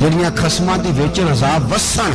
ਜਿਹੜੀਆਂ ਖਸਮਾਂ ਦੀ ਵੇਚਣ ਅਜ਼ਾਬ ਵਸਣ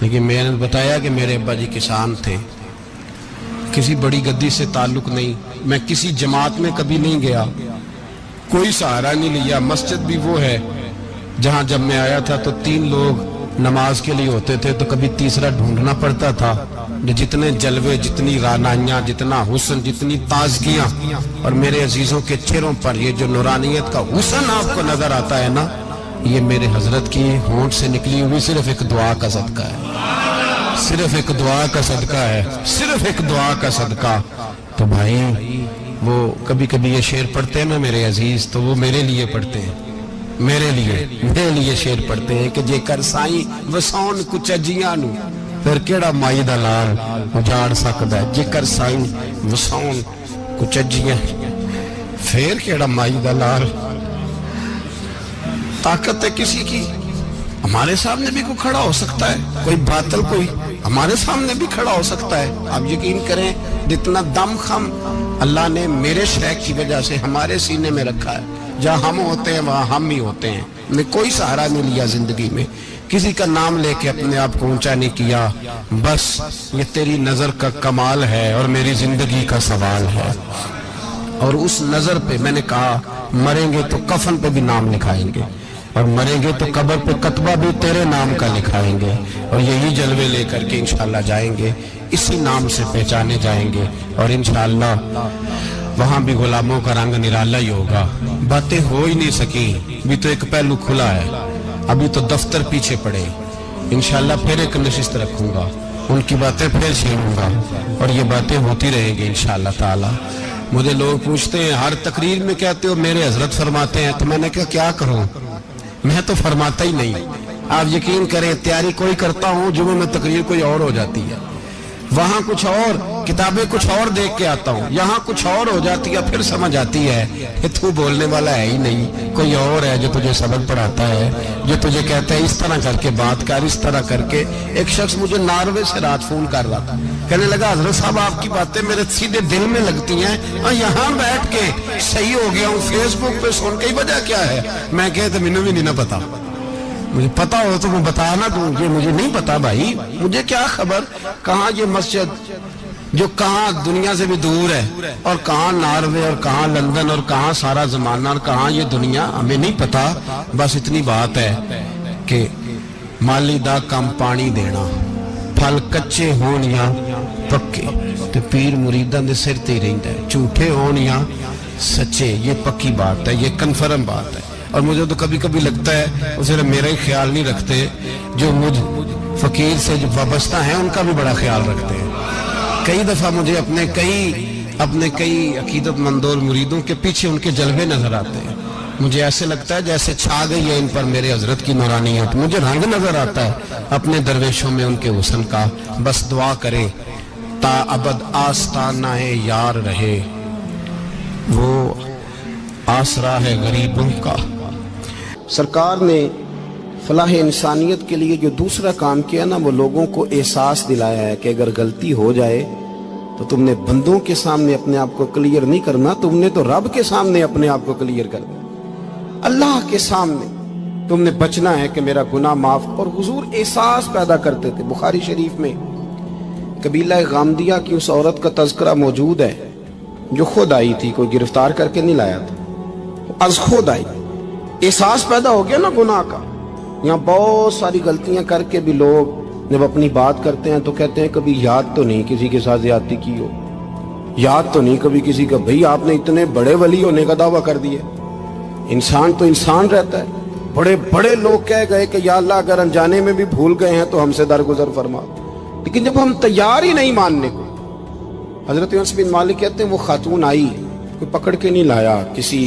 لیکن میں نے بتایا کہ میرے ابا جی کسان تھے، کسی بڑی گدی سے تعلق نہیں، میں کسی جماعت میں کبھی نہیں گیا، کوئی سہارا نہیں لیا۔ مسجد بھی وہ ہے جہاں جب میں آیا تھا تو 3 لوگ نماز کے لیے ہوتے تھے، تو کبھی تیسرا ڈھونڈنا پڑتا تھا۔ جتنے جلوے، جتنی رانائیاں، جتنا حسن، جتنی تازگیاں، اور میرے عزیزوں کے چہروں پر یہ جو نورانیت کا حسن آپ کو نظر آتا ہے نا، یہ میرے حضرت کی ہونٹ سے نکلی ہوئی صرف ایک دعا کا صدقہ ہے، صرف ایک دعا کا صدقہ ہے، صرف ایک دعا کا صدقہ۔ تو بھائی وہ کبھی کبھی یہ شعر پڑھتے ہیں نا میرے عزیز، تو وہ میرے لیے پڑھتے ہیں، میرے لیے شعر پڑھتے ہیں کہ جے کر سائیں وسون کچھ اجیاں نو پھر کیڑا مائی دا لال اجاڑ سکدا ہے، جے کر سائیں وسون کچھ اجیاں پھر کیڑا مائی دا لال۔ طاقت ہے کسی کی، ہمارے سامنے بھی کوئی کھڑا ہو سکتا ہے، کوئی باطل کوئی ہمارے سامنے بھی کھڑا ہو سکتا ہے۔ آپ یقین کریں جتنا دم خم اللہ نے میرے شیخ کی وجہ سے ہمارے سینے میں رکھا ہے، جہاں ہم ہوتے ہیں وہاں ہم ہی ہوتے ہیں۔ میں کوئی سہارا نہیں لیا زندگی میں، کسی کا نام لے کے اپنے آپ کو اونچا نہیں کیا، بس یہ تیری نظر کا کمال ہے اور میری زندگی کا سوال ہے۔ اور اس نظر پہ میں نے کہا مریں گے تو کفن پہ بھی نام لکھائیں گے، اور مریں گے تو قبر پہ کتبہ بھی تیرے نام کا لکھائیں گے، اور یہی جلوے لے کر کے انشاءاللہ جائیں گے، اسی نام سے پہچانے جائیں گے، اور انشاءاللہ وہاں بھی غلاموں کا رنگ نرالا ہی ہوگا۔ باتیں ہو ہی نہیں سکی، بھی تو ایک پہلو کھلا ہے، ابھی تو دفتر پیچھے پڑے، انشاءاللہ پھر ایک نشست رکھوں گا، ان کی باتیں پھر چھیڑوں گا، اور یہ باتیں ہوتی رہیں گی انشاءاللہ تعالی۔ مجھے لوگ پوچھتے ہیں ہر تقریر میں کہتے ہو میرے حضرت فرماتے ہیں، تو میں نے کہا کیا کروں، میں تو فرماتا ہی نہیں۔ آپ یقین کریں تیاری کوئی کرتا ہوں، جمعہ میں تقریر کوئی اور ہو جاتی ہے، وہاں کچھ اور، کتابیں کچھ اور دیکھ کے آتا ہوں، یہاں کچھ اور ہو جاتی ہے، پھر سمجھ آتی ہے کہ تو بولنے والا ہے ہی نہیں، کوئی اور ہے جو تجھے سبق پڑھاتا ہے، جو تجھے کہتا ہے اس طرح کر کے بات کر، اس طرح کر کے۔ ایک شخص مجھے ناروے سے رات فون کر رہا تھا، کہنے لگا حضرت صاحب آپ کی باتیں میرے سیدھے دل میں لگتی ہیں، اور یہاں بیٹھ کے صحیح ہو گیا ہوں، فیس بک پہ سن کے وجہ کیا ہے؟ میں کہتا مجھے بھی نہیں پتا، مجھے پتا ہو تو میں بتا نہ دوں، یہ مجھے نہیں پتا بھائی، مجھے کیا خبر کہاں یہ مسجد جو کہاں دنیا سے بھی دور ہے، اور کہاں ناروے، اور کہاں لندن، اور کہاں سارا زمانہ، اور کہاں یہ دنیا، ہمیں نہیں پتا۔ بس اتنی بات ہے کہ مالی دا کم پانی دینا، پھل کچے ہون یا پکے، تو پیر مریداں دے سر تے رہندا ہے، جھوٹے ہون یا سچے، یہ پکی بات ہے، یہ کنفرم بات ہے۔ اور مجھے تو کبھی کبھی لگتا ہے وہ صرف میرا ہی خیال نہیں رکھتے، جو مجھ فقیر سے جو وابستہ ہیں ان کا بھی بڑا خیال رکھتے ہیں۔ کئی دفعہ مجھے اپنے کئی عقیدت مندوں اور مریدوں کے پیچھے ان کے جلوے نظر آتے ہیں، مجھے ایسے لگتا ہے جیسے چھا گئی ہے ان پر میرے حضرت کی نورانیت، مجھے رنگ نظر آتا ہے اپنے درویشوں میں ان کے حسن کا۔ بس دعا کریں تا ابد آستانہ یار رہے، وہ آسرا ہے غریبوں کا۔ سرکار نے فلاح انسانیت کے لیے جو دوسرا کام کیا نا، وہ لوگوں کو احساس دلایا ہے کہ اگر غلطی ہو جائے تو تم نے بندوں کے سامنے اپنے آپ کو کلیئر نہیں کرنا، تم نے تو رب کے سامنے اپنے آپ کو کلیئر کرنا، اللہ کے سامنے تم نے بچنا ہے کہ میرا گناہ معاف۔ اور حضور احساس پیدا کرتے تھے۔ بخاری شریف میں قبیلہ غامدیہ کی اس عورت کا تذکرہ موجود ہے جو خود آئی تھی، کوئی گرفتار کر کے نہیں لایا تھا، از خود آئی، احساس پیدا ہو گیا نا گناہ کا۔ یہاں بہت ساری غلطیاں کر کے بھی لوگ جب اپنی بات کرتے ہیں تو کہتے ہیں کبھی یاد تو نہیں کسی کے ساتھ زیادتی کی ہو، یاد تو نہیں کبھی کسی کا، بھئی آپ نے اتنے بڑے ولی ہونے کا دعویٰ کر دیا۔ انسان تو انسان رہتا ہے، بڑے بڑے لوگ کہہ گئے کہ یا اللہ اگر انجانے میں بھی بھول گئے ہیں تو ہم سے درگزر فرما، لیکن جب ہم تیار ہی نہیں ماننے کو۔ حضرت انس بن مالک کہتے ہیں وہ خاتون آئی، کوئی پکڑ کے نہیں لایا، کسی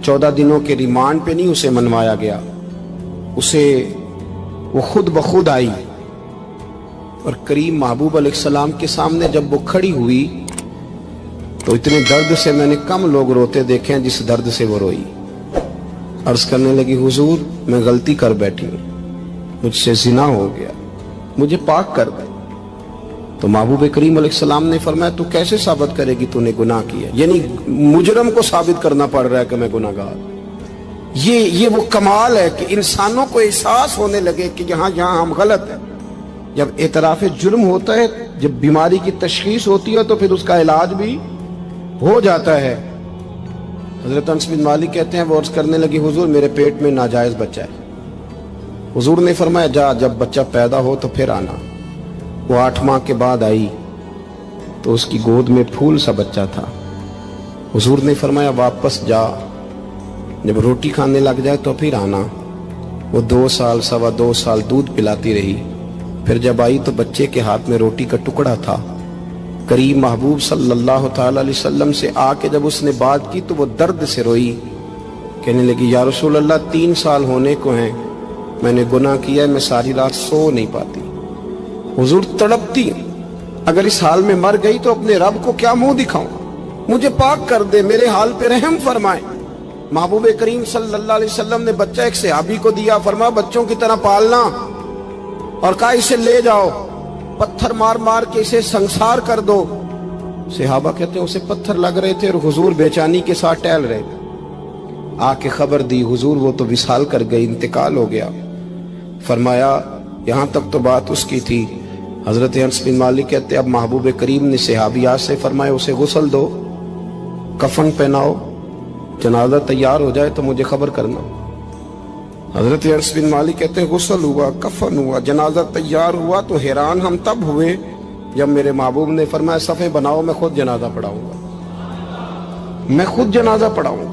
14 دنوں کے ریمانڈ پہ نہیں اسے منوایا گیا، اسے وہ خود بخود آئی، اور کریم محبوب علیہ السلام کے سامنے جب وہ کھڑی ہوئی تو اتنے درد سے میں نے کم لوگ روتے دیکھے ہیں جس درد سے وہ روئی۔ عرض کرنے لگی حضور میں غلطی کر بیٹھی ہوں، مجھ سے زنا ہو گیا، مجھے پاک کر دے۔ تو محبوب کریم علیہ السلام نے فرمایا تو کیسے ثابت کرے گی تو نے گناہ کیا؟ یعنی مجرم کو ثابت کرنا پڑ رہا ہے کہ میں گناہ گار۔ یہ وہ کمال ہے کہ انسانوں کو احساس ہونے لگے کہ یہاں ہم غلط ہیں، جب اعتراف جرم ہوتا ہے، جب بیماری کی تشخیص ہوتی ہے تو پھر اس کا علاج بھی ہو جاتا ہے۔ حضرت انس بن مالک کہتے ہیں وہ عرض کرنے لگی حضور میرے پیٹ میں ناجائز بچہ ہے۔ حضور نے فرمایا جا جب بچہ پیدا ہو تو پھر آنا۔ وہ 8 ماہ کے بعد آئی تو اس کی گود میں پھول سا بچہ تھا۔ حضور نے فرمایا واپس جا، جب روٹی کھانے لگ جائے تو پھر آنا۔ وہ 2 سال 2.25 سال دودھ پلاتی رہی، پھر جب آئی تو بچے کے ہاتھ میں روٹی کا ٹکڑا تھا۔ کریم محبوب صلی اللہ تعالی علیہ وسلم سے آ کے جب اس نے بات کی تو وہ درد سے روئی، کہنے لگی یا رسول اللہ 3 سال ہونے کو ہیں، میں نے گناہ کیا ہے، میں ساری رات سو نہیں پاتی۔ حضور تڑپتی، اگر اس حال میں مر گئی تو اپنے رب کو کیا منہ دکھاؤں، مجھے پاک کر دے، میرے حال پہ رحم فرمائے۔ محبوب کریم صلی اللہ علیہ وسلم نے بچہ ایک صحابی کو دیا، فرمایا بچوں کی طرح پالنا، اور کہا اسے لے جاؤ، پتھر مار مار کے اسے سنسار کر دو۔ صحابہ کہتے ہیں اسے پتھر لگ رہے تھے اور حضور بے چینی کے ساتھ ٹہل رہے تھے۔ آ کے خبر دی حضور وہ تو وصال کر گئی، انتقال ہو گیا۔ فرمایا یہاں تک تو بات اس کی تھی۔ حضرت انس بن مالک کہتے اب محبوب کریم نے صحابیات سے فرمایا اسے غسل دو، کفن پہناؤ، جنازہ تیار ہو جائے تو مجھے خبر کرنا۔ حضرت انس بن مالک کہتے ہیں غسل ہوا، کفن ہوا، جنازہ تیار ہوا تو حیران ہم تب ہوئے جب میرے محبوب نے فرمایا صفیں بناؤ، میں خود جنازہ پڑھاؤں گا، میں خود جنازہ پڑھاؤں گا۔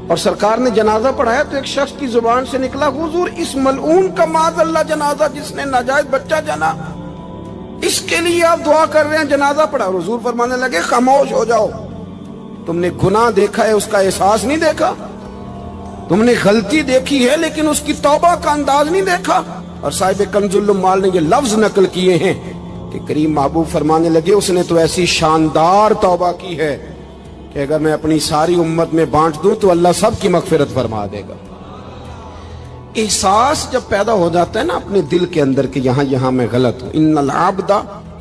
اور سرکار نے جنازہ پڑھایا تو ایک شخص کی زبان سے نکلا حضور اس ملعون کا معاذ اللہ جنازہ جس نے ناجائز بچہ جنا، اس کے لیے آپ دعا کر رہے ہیں، جنازہ پڑھا۔ حضور فرمانے لگے خاموش ہو جاؤ، تم نے گناہ دیکھا ہے اس کا احساس نہیں دیکھا، تم نے غلطی دیکھی ہے لیکن اس کی توبہ کا انداز نہیں دیکھا۔ اور صاحب کنز العمال نے یہ لفظ نقل کیے ہیں کہ کریم محبوب فرمانے لگے اس نے تو ایسی شاندار توبہ کی ہے کہ اگر میں اپنی ساری امت میں بانٹ دوں تو اللہ سب کی مغفرت فرما دے گا۔ احساس جب پیدا ہو جاتا ہے نا اپنے دل کے اندر کہ یہاں میں غلط ہوں، ان العبد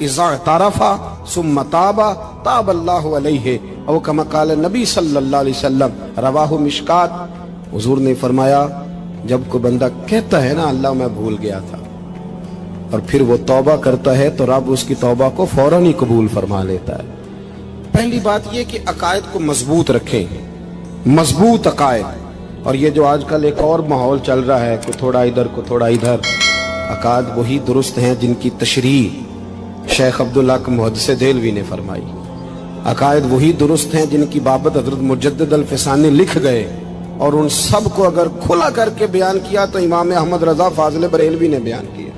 اذا اعترف ثم تاب تاب اللہ علیہ، او کما قال نبی صلی اللہ علیہ وسلم، رواہ مشکات۔ حضور نے فرمایا جب کوئی بندہ کہتا ہے نا اللہ میں بھول گیا تھا، اور پھر وہ توبہ کرتا ہے تو رب اس کی توبہ کو فوراً ہی قبول فرما لیتا ہے۔ پہلی بات یہ کہ عقائد کو مضبوط رکھیں، مضبوط عقائد۔ اور یہ جو آج کل ایک اور ماحول چل رہا ہے کہ تھوڑا ادھر کو تھوڑا ادھر، عقائد وہی درست ہیں جن کی تشریح شیخ عبداللہ محدث دہلوی نے فرمائی، عقائد وہی درست ہیں جن کی بابت حضرت مجدد الفسانی لکھ گئے، اور ان سب کو اگر کھلا کر کے بیان کیا تو امام احمد رضا فاضل بریلوی نے بیان کیا۔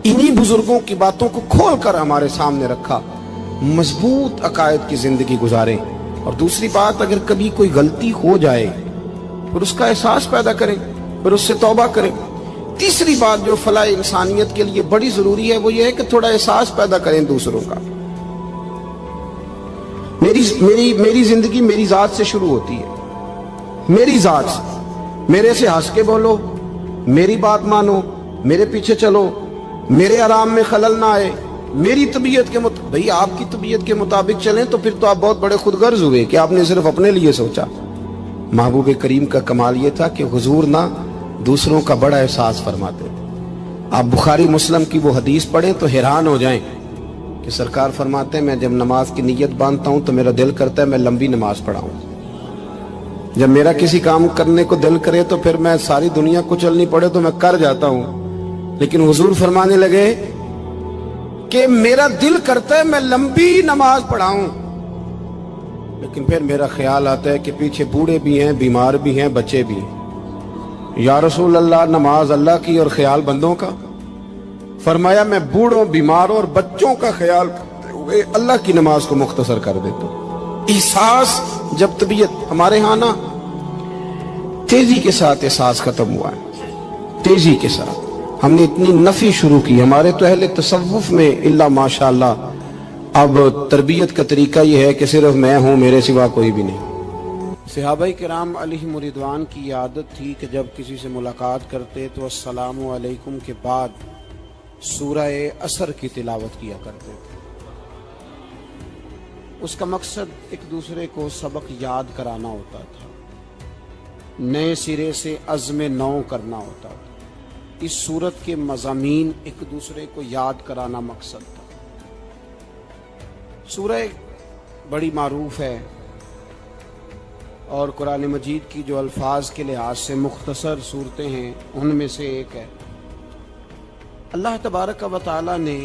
انہی بزرگوں کی باتوں کو کھول کر ہمارے سامنے رکھا، مضبوط عقائد کی زندگی گزاریں۔ اور دوسری بات اگر کبھی کوئی غلطی ہو جائے پھر اس کا احساس پیدا کریں، پھر اس سے توبہ کریں۔ تیسری بات جو فلاح انسانیت کے لیے بڑی ضروری ہے وہ یہ ہے کہ تھوڑا احساس پیدا کریں دوسروں کا۔ میری زندگی میری ذات سے شروع ہوتی ہے، میری ذات سے، میرے سے ہنس کے بولو، میری بات مانو، میرے پیچھے چلو، میرے آرام میں خلل نہ آئے، میری طبیعت کے مطابق۔ بھئی آپ کی طبیعت کے مطابق چلیں تو پھر تو آپ بہت بڑے خود غرض ہوئے کہ آپ نے صرف اپنے لیے سوچا۔ محبوب کریم کا کمال یہ تھا کہ حضور نہ دوسروں کا بڑا احساس فرماتے تھے۔ آپ بخاری مسلم کی وہ حدیث پڑھیں تو حیران ہو جائیں کہ سرکار فرماتے ہیں میں جب نماز کی نیت باندھتا ہوں تو میرا دل کرتا ہے میں لمبی نماز پڑھاؤں، جب میرا کسی کام کرنے کو دل کرے تو پھر میں ساری دنیا کچلنی پڑے تو میں کر جاتا ہوں، لیکن حضور فرمانے لگے کہ میرا دل کرتا ہے میں لمبی نماز پڑھاؤں، لیکن پھر میرا خیال آتا ہے کہ پیچھے بوڑھے بھی ہیں، بیمار بھی ہیں، بچے بھی ہیں۔ یا رسول اللہ نماز اللہ کی اور خیال بندوں کا؟ فرمایا میں بوڑھوں، بیماروں اور بچوں کا خیال کرتے ہوئے اللہ کی نماز کو مختصر کر دیتا ہوں۔ احساس جب طبیعت ہمارے ہاں نا تیزی کے ساتھ احساس ختم ہوا ہے، تیزی کے ساتھ ہم نے اتنی نفی شروع کی ہمارے تو اہل تصوف میں اللہ ماشاءاللہ اب تربیت کا طریقہ یہ ہے کہ صرف میں ہوں، میرے سوا کوئی بھی نہیں۔ صحابہ کرام علیہم رضوان کی عادت تھی کہ جب کسی سے ملاقات کرتے تو السلام علیکم کے بعد سورہ عصر کی تلاوت کیا کرتے تھے۔ اس کا مقصد ایک دوسرے کو سبق یاد کرانا ہوتا تھا، نئے سرے سے عزم نو کرنا ہوتا تھا۔ اس صورت کے مضامین ایک دوسرے کو یاد کرانا مقصد تھا۔ سورہ بڑی معروف ہے اور قرآن مجید کی جو الفاظ کے لحاظ سے مختصر صورتیں ہیں ان میں سے ایک ہے۔ اللہ تبارک و تعالی نے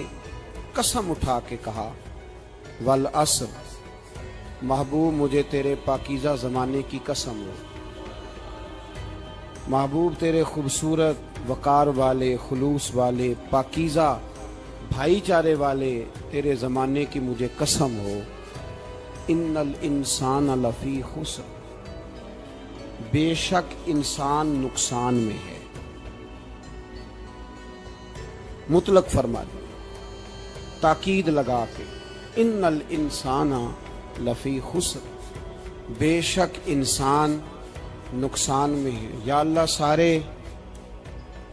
قسم اٹھا کے کہا والعصر، محبوب مجھے تیرے پاکیزہ زمانے کی قسم ہو، محبوب تیرے خوبصورت وقار والے، خلوص والے، پاکیزہ بھائی چارے والے تیرے زمانے کی مجھے قسم ہو، ان الانسان لفی خسر، بے شک انسان نقصان میں ہے۔ مطلق فرما دیں، تاکید لگا کے، ان الانسان لفی خسر، بے شک انسان نقصان میں ہے۔ یا اللہ سارے،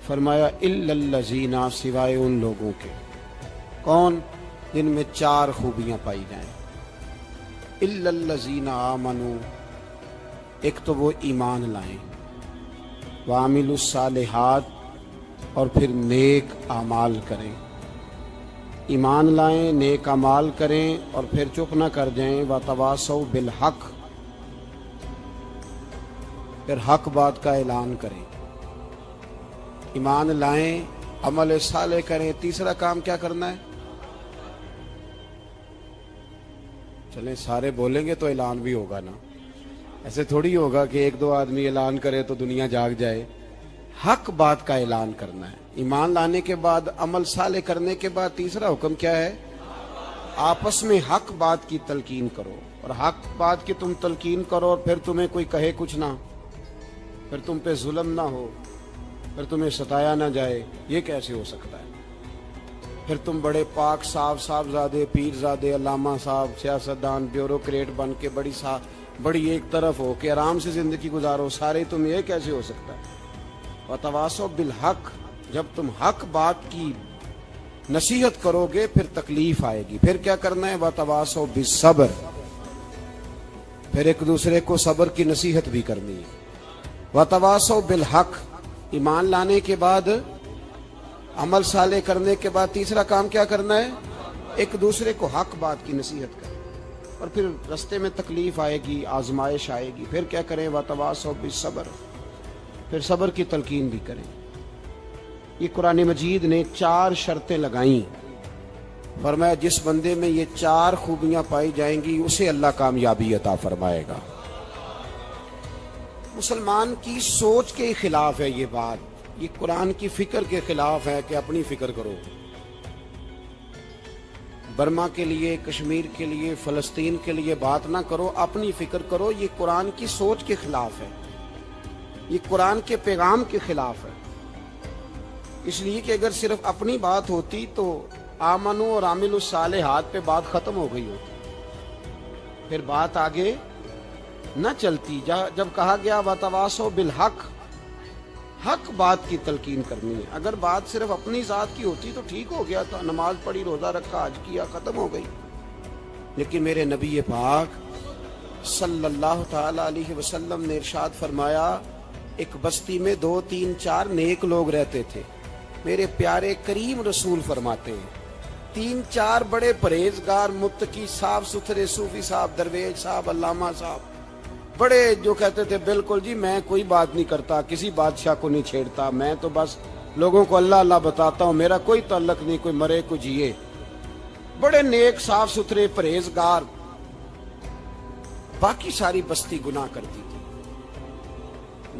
فرمایا الا الذین، سوائے ان لوگوں کے، کون؟ جن میں 4 خوبیاں پائی جائیں۔ الا الذین آمنوا، ایک تو وہ ایمان لائیں، وعملوا الصالحات، اور پھر نیک اعمال کریں۔ ایمان لائیں، نیک اعمال کریں، اور پھر چپ نہ کر جائیں، وتواصوا بالحق، پھر حق بات کا اعلان کریں۔ ایمان لائیں، عمل صالح کریں، تیسرا کام کیا کرنا ہے؟ چلیں سارے بولیں گے تو اعلان بھی ہوگا نا، ایسے تھوڑی ہوگا کہ 1-2 آدمی اعلان کرے تو دنیا جاگ جائے۔ حق بات کا اعلان کرنا ہے۔ ایمان لانے کے بعد، عمل صالح کرنے کے بعد تیسرا حکم کیا ہے؟ آپس میں حق بات کی تلقین کرو، اور حق بات کی تم تلقین کرو، اور پھر تمہیں کوئی کہے کچھ نہ، پھر تم پہ ظلم نہ ہو، پھر تمہیں ستایا نہ جائے، یہ کیسے ہو سکتا ہے؟ پھر تم بڑے پاک صاحبزادے، پیرزادے، علامہ صاحب، سیاستدان، بیوروکریٹ بن کے بڑی ایک طرف ہو کے آرام سے زندگی گزارو سارے، تم یہ کیسے ہو سکتا ہے؟ وتواصوا بالحق، جب تم حق بات کی نصیحت کرو گے پھر تکلیف آئے گی، پھر کیا کرنا ہے؟ وتواصوا بالصبر، پھر ایک دوسرے کو صبر کی نصیحت بھی کرنی ہے۔ وتواصوا بالحق، ایمان لانے کے بعد، عمل صالح کرنے کے بعد تیسرا کام کیا کرنا ہے؟ ایک دوسرے کو حق بات کی نصیحت کریں، اور پھر رستے میں تکلیف آئے گی، آزمائش آئے گی، پھر کیا کریں؟ وتواصوا بالصبر، پھر صبر کی تلقین بھی کریں۔ یہ قرآن مجید نے 4 شرطیں لگائیں، فرمایا جس بندے میں یہ 4 خوبیاں پائی جائیں گی اسے اللہ کامیابی عطا فرمائے گا۔ مسلمان کی سوچ کے خلاف ہے یہ بات، یہ قرآن کی فکر کے خلاف ہے کہ اپنی فکر کرو۔ برما کے لیے، کشمیر کے لیے، فلسطین کے لیے بات نہ کرو، اپنی فکر کرو۔ یہ قرآن کی سوچ کے خلاف ہے، یہ قرآن کے پیغام کے خلاف ہے۔ اس لیے کہ اگر صرف اپنی بات ہوتی تو آمنو اور عاملوا الصالحات پہ بات ختم ہو گئی ہوتی، پھر بات آگے نہ چلتی۔ جب کہا گیا وتواصوا بالحق، حق بات کی تلقین کرنی ہے۔ اگر بات صرف اپنی ذات کی ہوتی تو ٹھیک ہو گیا تھا، نماز پڑھی، روزہ رکھا، حج کیا، ختم ہو گئی۔ لیکن میرے نبی پاک صلی اللہ تعالی علیہ وسلم نے ارشاد فرمایا، ایک بستی میں 2 3 4 نیک لوگ رہتے تھے۔ میرے پیارے کریم رسول فرماتے ہیں 3 4 بڑے پرہیزگار، متقی، صاف ستھرے صوفی صاحب، درویش صاحب، علامہ صاحب، بڑے جو کہتے تھے بالکل جی میں کوئی بات نہیں کرتا، کسی بادشاہ کو نہیں چھیڑتا، میں تو بس لوگوں کو اللہ اللہ بتاتا ہوں، میرا کوئی تعلق نہیں، کوئی مرے کوئی جیے، بڑے نیک، صاف ستھرے، پرہیزگار۔ باقی ساری بستی گناہ کرتی تھی۔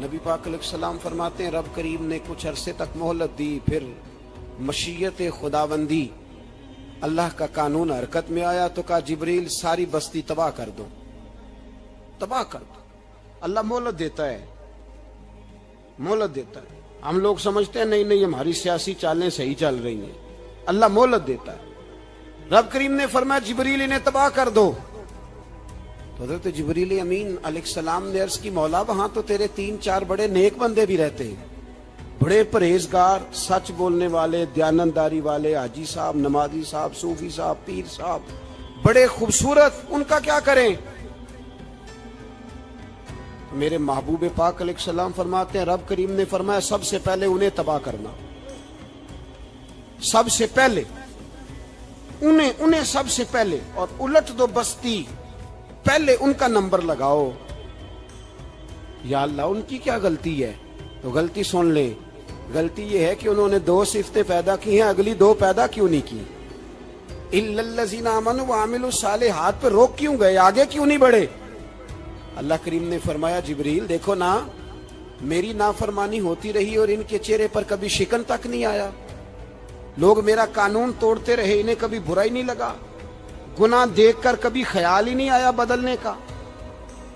نبی پاک علیہ السلام فرماتے ہیں رب کریم نے کچھ عرصے تک مہلت دی، پھر مشیت خداوندی، اللہ کا قانون حرکت میں آیا تو کہا جبریل ساری بستی تباہ کر دو، تباہ کر دو۔ اللہ مہلت دیتا ہے، مہلت دیتا ہے۔ ہم لوگ سمجھتے ہیں نہیں ہماری سیاسی چالیں صحیح چل رہی ہیں، اللہ مہلت دیتا ہے۔ رب کریم نے فرمایا جبریل انہیں تباہ کر دو۔ تو حضرت جبریل امین علیہ السلام نے عرض کی مولا وہاں تو تیرے 3 4 بڑے نیک بندے بھی رہتے ہیں، بڑے پرہیزگار، سچ بولنے والے، دیانتداری والے، حاجی صاحب، نمازی صاحب، صوفی صاحب، پیر صاحب، بڑے خوبصورت، ان کا کیا کریں؟ میرے محبوب پاک علیہ السلام فرماتے ہیں رب کریم نے فرمایا سب سے پہلے انہیں تباہ کرنا۔ سب سے پہلے انہیں سب سے پہلے، اور الٹ دو بستی، پہلے ان کا نمبر لگاؤ۔ یا اللہ ان کی کیا غلطی ہے؟ تو غلطی سن لیں، غلطی یہ ہے کہ انہوں نے 2 صفتیں پیدا کی ہیں، اگلی 2 پیدا کیوں نہیں کی؟ الا الذین آمنوا وعملوا الصالحات پہ روک کیوں گئے؟ آگے کیوں نہیں بڑھے؟ اللہ کریم نے فرمایا جبریل دیکھو نا، میری نافرمانی ہوتی رہی اور ان کے چہرے پر کبھی شکن تک نہیں آیا، لوگ میرا قانون توڑتے رہے، انہیں کبھی برا ہی نہیں لگا، گناہ دیکھ کر کبھی خیال ہی نہیں آیا بدلنے کا۔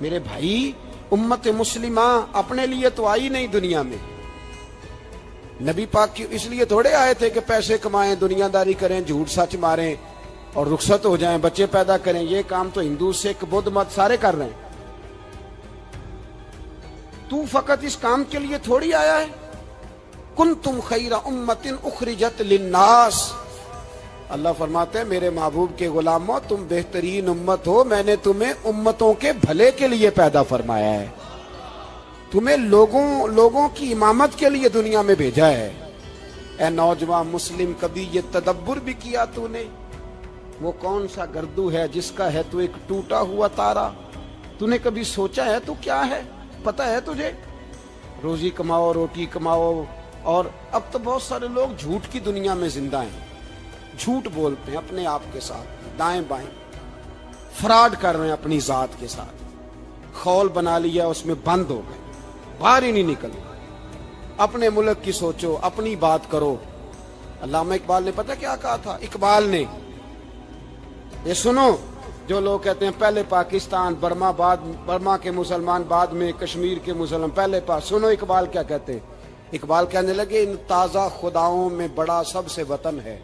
میرے بھائی امت مسلمہ اپنے لیے تو آئی نہیں دنیا میں، نبی پاک کی اس لیے تھوڑے آئے تھے کہ پیسے کمائیں، دنیا داری کریں، جھوٹ سچ ماریں اور رخصت ہو جائیں، بچے پیدا کریں۔ یہ کام تو ہندو سکھ بدھ مت سارے کر رہے ہیں، تو فقط اس کام کے لیے تھوڑی آیا ہے۔ کنتم خیر امت اخرجت للناس، اللہ فرماتے ہیں میرے محبوب کے غلاموں تم بہترین امت ہو، میں نے تمہیں امتوں کے بھلے کے لیے پیدا فرمایا ہے، تمہیں لوگوں کی امامت کے لیے دنیا میں بھیجا ہے۔ اے نوجوان مسلم، کبھی یہ تدبر بھی کیا تو نے؟ وہ کون سا گردو ہے جس کا ہے تو ایک ٹوٹا ہوا تارا؟ تو نے کبھی سوچا ہے تو کیا ہے؟ پتا ہے تجھے؟ روزی کماؤ، روٹی کماؤ، اور اب تو بہت سارے لوگ جھوٹ کی دنیا میں زندہ ہیں، جھوٹ بولتے ہیں اپنے آپ کے ساتھ، دائیں بائیں فراڈ کر رہے ہیں اپنی ذات کے ساتھ، خول بنا لیا اس میں بند ہو گئے، باہر ہی نہیں نکل۔ اپنے ملک کی سوچو، اپنی بات کرو۔ علامہ اقبال نے پتہ کیا کہا تھا؟ اقبال نے، یہ سنو، جو لوگ کہتے ہیں پہلے پاکستان، برما کے مسلمان بعد میں کشمیر کے مسلمان پہلے سنو اقبال کیا کہتے ہیں۔ اقبال کہنے لگے ان تازہ خداؤں میں بڑا سب سے وطن ہے،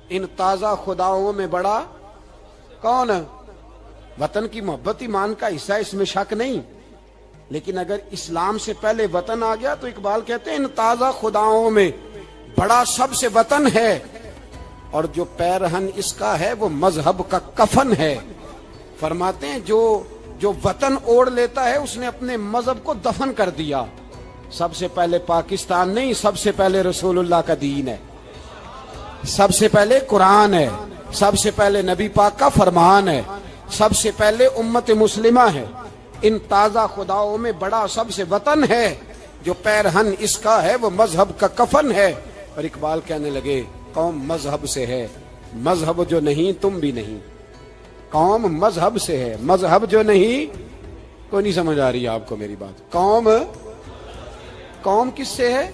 ان تازہ خداؤں میں بڑا کون؟ وطن کی محبت ایمان کا حصہ، اس میں شک نہیں، لیکن اگر اسلام سے پہلے وطن آ گیا تو اقبال کہتے ہیں ان تازہ خداؤں میں بڑا سب سے وطن ہے، اور جو پیرہن اس کا ہے وہ مذہب کا کفن ہے۔ فرماتے ہیں جو وطن اوڑھ لیتا ہے اس نے اپنے مذہب کو دفن کر دیا۔ سب سے پہلے پاکستان نہیں، سب سے پہلے رسول اللہ کا دین ہے، سب سے پہلے قرآن ہے، سب سے پہلے نبی پاک کا فرمان ہے، سب سے پہلے امت مسلمہ ہے۔ ان تازہ خداؤں میں بڑا سب سے وطن ہے، جو پیرہن اس کا ہے وہ مذہب کا کفن ہے۔ اور اقبال کہنے لگے قوم مذہب سے ہے، مذہب جو نہیں تم بھی نہیں۔ قوم مذہب سے ہے، مذہب جو نہیں، کوئی نہیں سمجھ آ رہی آپ کو میری بات؟ قوم کس سے ہے؟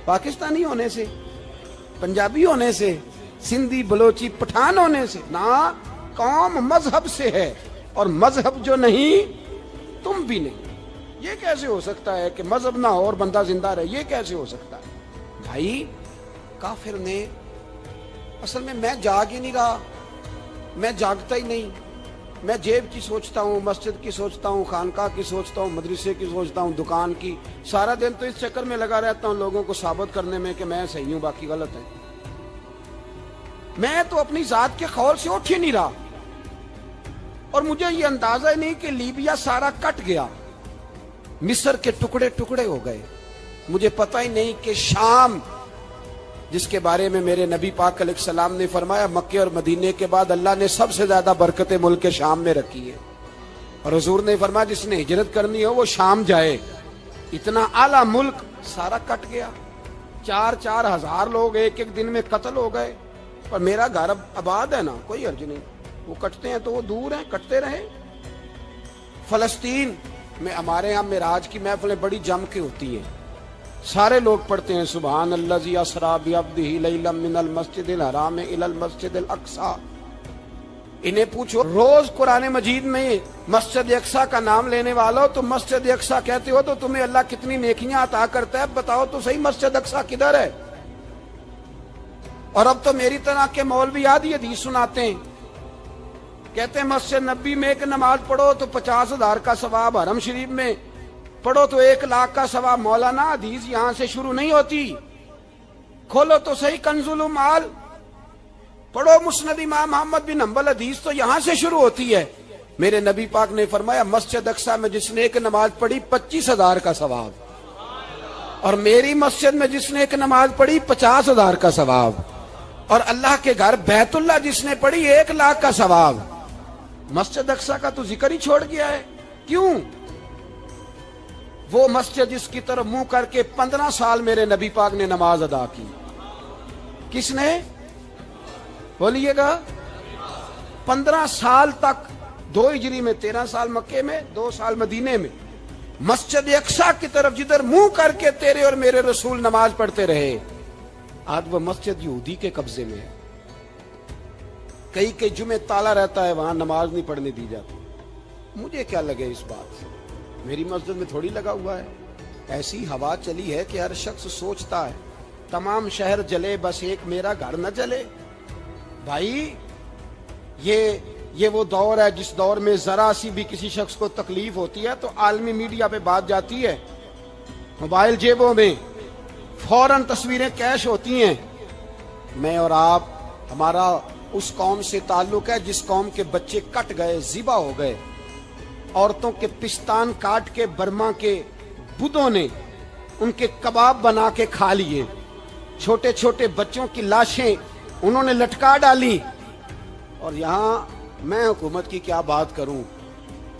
پاکستانی ہونے سے، پنجابی ہونے سے، سندھی بلوچی پٹھان ہونے سے نہ، قوم مذہب سے ہے، اور مذہب جو نہیں تم بھی نہیں۔ یہ کیسے ہو سکتا ہے کہ مذہب نہ ہو اور بندہ زندہ رہے؟ یہ کیسے ہو سکتا ہے؟ بھائی کافر نے اصل میں جاگ ہی نہیں رہا، میں جاگتا ہی نہیں، میں جیب کی سوچتا ہوں، مسجد کی سوچتا ہوں، خانقاہ کی سوچتا ہوں، مدرسے کی سوچتا ہوں، دکان کی، سارا دن تو اس چکر میں لگا رہتا ہوں لوگوں کو ثابت کرنے میں کہ میں صحیح ہوں باقی غلط ہے۔ میں تو اپنی ذات کے خول سے اٹھ ہی نہیں رہا، اور مجھے یہ اندازہ ہی نہیں کہ لیبیا سارا کٹ گیا، مصر کے ٹکڑے ٹکڑے ہو گئے، مجھے پتہ ہی نہیں کہ شام، جس کے بارے میں میرے نبی پاک علیہ السلام نے فرمایا مکے اور مدینے کے بعد اللہ نے سب سے زیادہ برکتیں ملک کے شام میں رکھی ہے، اور حضور نے فرمایا جس نے ہجرت کرنی ہو وہ شام جائے۔ اتنا اعلیٰ ملک سارا کٹ گیا، 4 ہزار لوگ ایک دن میں قتل ہو گئے، اور میرا گھر آباد ہے نا، کوئی حرج نہیں، وہ کٹتے ہیں تو وہ دور ہیں، کٹتے رہے۔ فلسطین میں ہمارے یہاں معراج کی محفلیں بڑی جم کے ہوتی ہیں، سارے لوگ پڑھتے ہیں سبحان الذی اسریٰ بعبدہ لیلا من المسجد الحرام الی المسجد الاقصی۔ انہیں پوچھو روز قرآن مجید میں مسجد اقصی کا نام لینے والو تو مسجد اقصی کہتے ہو تو تمہیں اللہ کتنی نیکیاں عطا کرتا ہے، بتاؤ تو صحیح مسجد اقصی کدھر ہے؟ اور اب تو میری طرح کے مولوی آدھی حدیث سناتے ہیں، کہتے ہیں مسجد نبی میں ایک نماز پڑھو تو 50,000 کا ثواب، حرم شریف میں پڑھو تو 1,00,000 کا ثواب۔ مولانا حدیث یہاں سے شروع نہیں ہوتی، کھولو تو صحیح کنز المال، پڑھو مسند امام محمد بن حنبل، حدیث تو یہاں سے شروع ہوتی ہے۔ میرے نبی پاک نے فرمایا مسجد اقصی میں جس نے ایک نماز پڑھی 25,000 کا ثواب۔ اور میری مسجد میں جس نے ایک نماز پڑھی 50,000 کا ثواب، اور اللہ کے گھر بیت اللہ جس نے پڑھی 1,00,000 کا ثواب۔ مسجد اقصی کا تو ذکر ہی چھوڑ گیا ہے، کیوں؟ وہ مسجد جس کی طرف منہ کر کے 15 سال میرے نبی پاک نے نماز ادا کی، کس نے؟ بولیے گا 15 سال تک، 2 ہجری میں 13 سال مکے میں، 2 سال مدینے میں، مسجد اقصی کی طرف جدھر منہ کر کے تیرے اور میرے رسول نماز پڑھتے رہے۔ آج وہ مسجد یہودی کے قبضے میں ہے، کئی جمعے تالا رہتا ہے، وہاں نماز نہیں پڑھنے دی جاتی۔ مجھے کیا لگے اس بات سے، میری مسجد میں تھوڑی لگا ہوا ہے۔ ایسی ہوا چلی ہے کہ ہر شخص سوچتا ہے تمام شہر جلے بس ایک میرا گھر نہ جلے۔ بھائی یہ وہ دور ہے جس دور میں ذرا سی بھی کسی شخص کو تکلیف ہوتی ہے تو عالمی میڈیا پہ بات جاتی ہے، موبائل جیبوں میں فوراً تصویریں کیش ہوتی ہیں۔ میں اور آپ، ہمارا اس قوم سے تعلق ہے جس قوم کے بچے کٹ گئے، ذبح ہو گئے، عورتوں کے پستان کاٹ کے برما کے بدھوں نے ان کے کباب بنا کے کھا لیے، چھوٹے چھوٹے بچوں کی لاشیں انہوں نے لٹکا ڈالی۔ اور یہاں میں حکومت کی کیا بات کروں،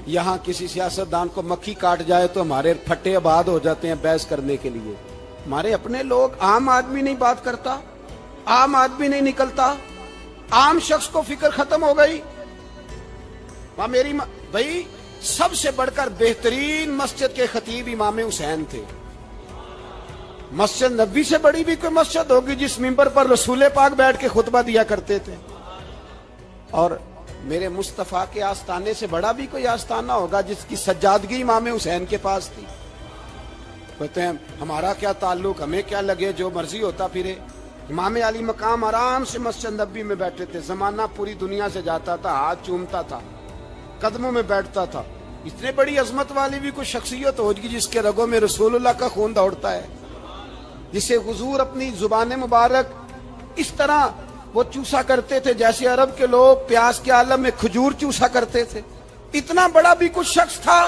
یہاں کسی سیاستدان کو مکھی کاٹ جائے تو ہمارے پھٹے آباد ہو جاتے ہیں بحث کرنے کے لیے۔ ہمارے اپنے لوگ، عام آدمی نہیں بات کرتا، عام آدمی نہیں نکلتا، عام شخص کو فکر ختم ہو گئی۔ بھائی سب سے بڑھ کر بہترین مسجد کے خطیب امام حسین تھے۔ مسجد نبی سے بڑی بھی کوئی مسجد ہوگی جس ممبر پر رسول پاک بیٹھ کے خطبہ دیا کرتے تھے؟ اور میرے مصطفیٰ کے آستانے سے بڑا بھی کوئی آستانہ ہوگا جس کی سجادگی امام حسین کے پاس تھی؟ کہتے ہیں ہمارا کیا تعلق، ہمیں کیا لگے، جو مرضی ہوتا پھرے۔ امام علی مقام آرام سے مسجد نبی میں بیٹھے تھے، زمانہ پوری دنیا سے جاتا تھا، ہاتھ چومتا تھا، قدموں میں بیٹھتا تھا۔ اتنے بڑی عظمت والی بھی کوئی شخصیت ہوگی جس کے رگوں میں رسول اللہ کا خون دوڑتا ہے، جسے حضور اپنی زبان مبارک اس طرح وہ چوسا کرتے تھے جیسے عرب کے لوگ پیاس کے عالم میں کھجور چوسا کرتے تھے۔ اتنا بڑا بھی کچھ شخص تھا،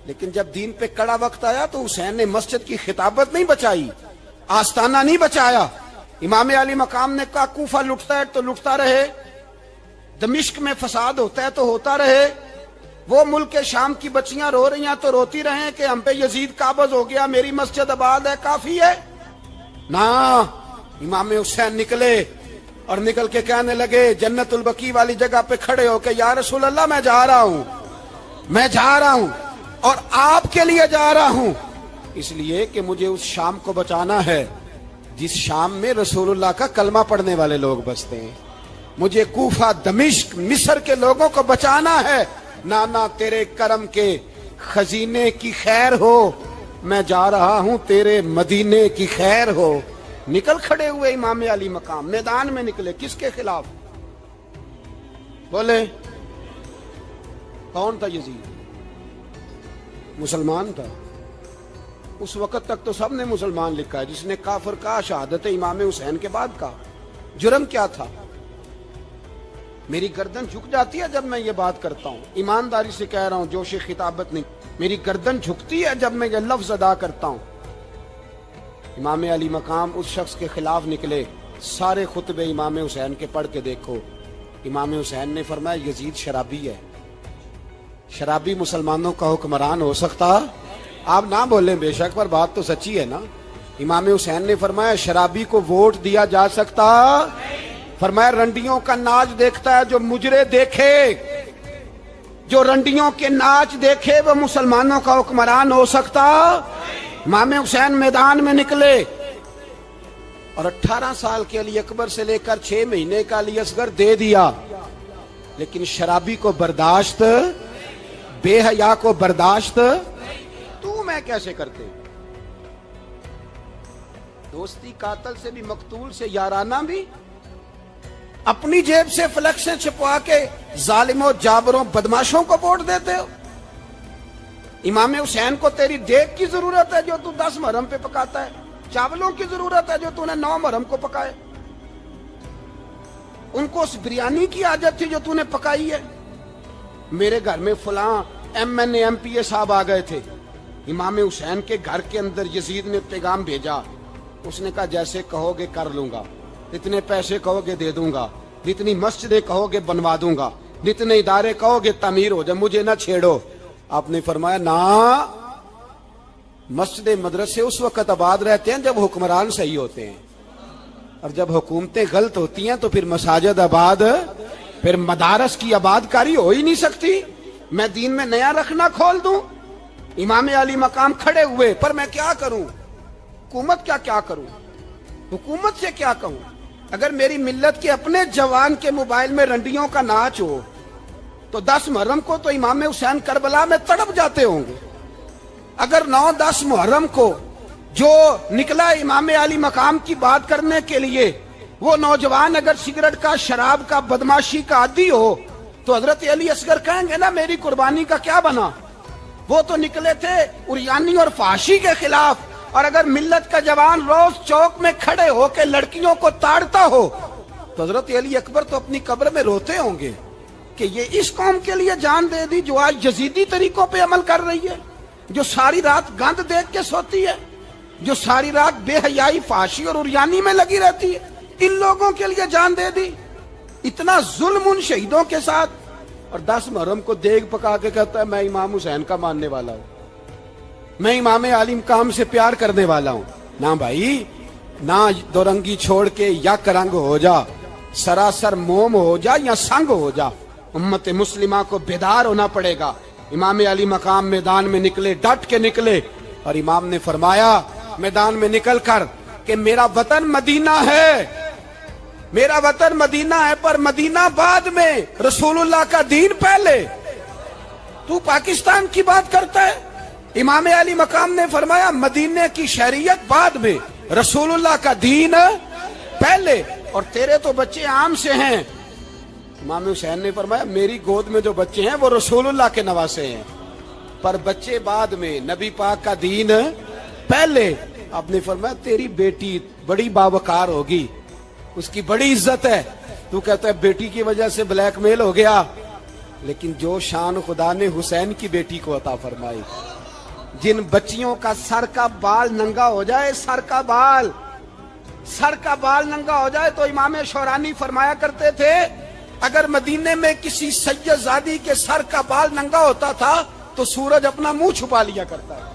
لیکن جب دین پہ کڑا وقت آیا تو حسین نے مسجد کی خطابت نہیں بچائی، آستانہ نہیں بچایا۔ امام علی مقام نے کہا کوفہ لٹتا ہے تو لٹتا رہے، دمشق میں فساد ہوتا ہے تو ہوتا رہے، وہ ملک شام کی بچیاں رو رہی ہیں تو روتی رہیں کہ ہم پہ یزید قابض ہو گیا، میری مسجد آباد ہے، کافی ہے نا۔ امام حسین نکلے اور نکل کے کہنے لگے جنت البقیع والی جگہ پہ کھڑے ہو کہ یا رسول اللہ میں جا رہا ہوں اور آپ کے لیے جا رہا ہوں، اس لیے کہ مجھے اس شام کو بچانا ہے جس شام میں رسول اللہ کا کلمہ پڑھنے والے لوگ بستے ہیں۔ مجھے کوفہ، دمشق، مصر کے لوگوں کو بچانا ہے۔ نانا تیرے کرم کے خزینے کی خیر ہو، میں جا رہا ہوں تیرے مدینے کی خیر ہو۔ نکل کھڑے ہوئے امام علی مقام، میدان میں نکلے، کس کے خلاف؟ بولے کون تھا یزید؟ مسلمان تھا۔ اس وقت تک تو سب نے مسلمان لکھا ہے، جس نے کافر کہا شہادت امام حسین کے بعد کہا۔ جرم کیا تھا؟ میری گردن جھک جاتی ہے جب میں یہ بات کرتا ہوں، ایمانداری سے کہہ رہا ہوں، جوش خطابت نہیں، میری گردن جھکتی ہے جب میں یہ لفظ ادا کرتا ہوں۔ امام علی مقام اس شخص کے خلاف نکلے، سارے خطبے امام حسین کے پڑھ کے دیکھو۔ امام حسین نے فرمایا یزید شرابی ہے، شرابی مسلمانوں کا حکمران ہو سکتا؟ آپ نہ بولیں بے شک، پر بات تو سچی ہے نا۔ امام حسین نے فرمایا شرابی کو ووٹ دیا جا سکتا؟ فرمایا رنڈیوں کا ناچ دیکھتا ہے جو مجرے دیکھے، جو رنڈیوں کے ناچ دیکھے وہ مسلمانوں کا حکمران ہو سکتا؟ امام حسین میدان میں نکلے اور 18 سال کے علی اکبر سے لے کر 6 مہینے کا علی اصغر دے دیا، لیکن شرابی کو برداشت، بے حیا کو برداشت تو میں کیسے کرتے؟ دوستی قاتل سے بھی، مقتول سے یارانہ بھی، اپنی جیب سے فلیکسیں چھپوا کے ظالموں، جابروں، بدماشوں کو ووٹ دیتے ہو۔ امام حسین کو تیری دیگ کی ضرورت ہے جو تو 10 محرم پہ پکاتا ہے، چاولوں کی ضرورت ہے جو تو نے 9 محرم کو پکائے، ان کو اس بریانی کی عادت تھی جو تو نے پکائی ہے۔ میرے گھر میں فلاں M N A M P A صاحب آ گئے تھے، امام حسین کے گھر کے اندر یزید نے پیغام بھیجا. اس نے کہا جیسے کہو گے کر لوں گا, جتنے پیسے کہو گے دے دوں گا, جتنی مسجدیں کہو گے بنوا دوں گا, جتنے ادارے کہو گے تعمیر ہو جائے, مجھے نہ چھیڑو. آپ نے فرمایا نہ, مسجد مدرسے اس وقت آباد رہتے ہیں جب حکمران صحیح ہوتے ہیں, اور جب حکومتیں غلط ہوتی ہیں تو پھر مساجد آباد, پھر مدارس کی آباد کاری ہو ہی نہیں سکتی. میں دین میں نیا رکھنا کھول دوں, امام علی مقام کھڑے ہوئے, پر میں کیا کروں, حکومت کیا کروں, حکومت سے کیا کہوں. اگر میری ملت کے اپنے جوان کے موبائل میں رنڈیوں کا ناچ ہو تو 10 محرم کو تو امام حسین کربلا میں تڑپ جاتے ہوں گے. اگر 9-10 محرم کو جو نکلا امام علی مقام کی بات کرنے کے لیے, وہ نوجوان اگر سگریٹ کا, شراب کا, بدماشی کا عادی ہو تو حضرت علی اصغر کہیں گے نا میری قربانی کا کیا بنا. وہ تو نکلے تھے عریانی اور فحاشی کے خلاف, اور اگر ملت کا جوان روز چوک میں کھڑے ہو کے لڑکیوں کو تاڑتا ہو تو حضرت علی اکبر تو اپنی قبر میں روتے ہوں گے کہ یہ اس قوم کے لیے جان دے دی جو آج یزیدی طریقوں پہ عمل کر رہی ہے, جو ساری رات گند دیکھ کے سوتی ہے, جو ساری رات بے حیائی, فحاشی اور عریانی میں لگی رہتی ہے. ان لوگوں کے لیے جان دے دی. اتنا ظلم ان شہیدوں کے ساتھ, اور 10 محرم کو دیگ پکا کے کہتا ہے میں امام حسین کا ماننے والا ہوں, میں امام علی مقام سے پیار کرنے والا ہوں. نہ بھائی, نہ دو رنگی چھوڑ کے یک رنگ ہو جا, سراسر موم ہو جا یا سنگ ہو جا. امت مسلمہ کو بیدار ہونا پڑے گا. امام علی مقام میدان میں نکلے, ڈٹ کے نکلے, اور امام نے فرمایا میدان میں نکل کر کہ میرا وطن مدینہ ہے, میرا وطن مدینہ ہے, پر مدینہ بعد میں, رسول اللہ کا دین پہلے. تو پاکستان کی بات کرتا ہے. امام علی مقام نے فرمایا مدینے کی شہریت بعد میں, رسول اللہ کا دین پہلے, اور تیرے تو بچے عام سے ہیں. امام حسین نے فرمایا میری گود میں جو بچے ہیں وہ رسول اللہ کے نواسے ہیں, پر بچے بعد میں, نبی پاک کا دین پہلے. آپ نے فرمایا تیری بیٹی بڑی باوقار ہوگی, اس کی بڑی عزت ہے, تو کہتا ہے بیٹی کی وجہ سے بلیک میل ہو گیا, لیکن جو شان خدا نے حسین کی بیٹی کو عطا فرمائی, جن بچیوں کا سر کا بال ننگا ہو جائے, سر کا بال ننگا ہو جائے, تو امام شورانی فرمایا کرتے تھے اگر مدینے میں کسی سید زادی کے سر کا بال ننگا ہوتا تھا تو سورج اپنا منہ چھپا لیا کرتا ہے,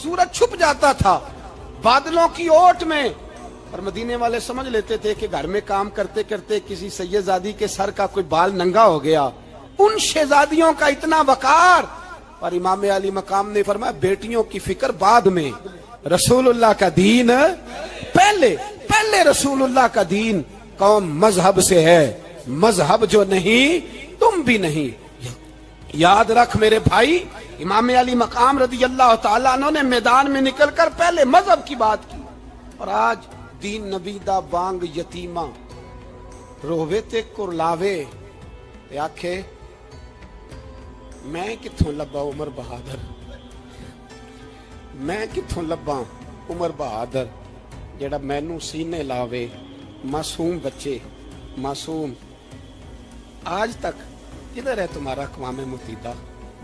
سورج چھپ جاتا تھا بادلوں کی اوٹ میں. اور مدینے والے سمجھ لیتے تھے کہ گھر میں کام کرتے کرتے کسی سید زادی کے سر کا کوئی بال ننگا ہو گیا. ان شہزادیوں کا اتنا وقار. اور امام علی مقام نے فرمایا بیٹیوں کی فکر بعد میں, رسول اللہ کا دین پہلے. پہلے رسول اللہ کا دین. قوم مذہب سے ہے, مذہب جو نہیں تم بھی نہیں. یاد رکھ میرے بھائی, امام علی مقام رضی اللہ تعالیٰ عنہ نے میدان میں نکل کر پہلے مذہب کی بات کی. اور آج دین نبی دا بانگ یتیمہ رووے تے کرلاوے تے آکھے میں کتھوں لبا عمر بہادر, میں کتھوں لبا عمر بہادر جڑا مینوں سینے لاوے. معصوم بچے, معصوم. آج تک کدھر ہے تمہارا اقوام متحدہ؟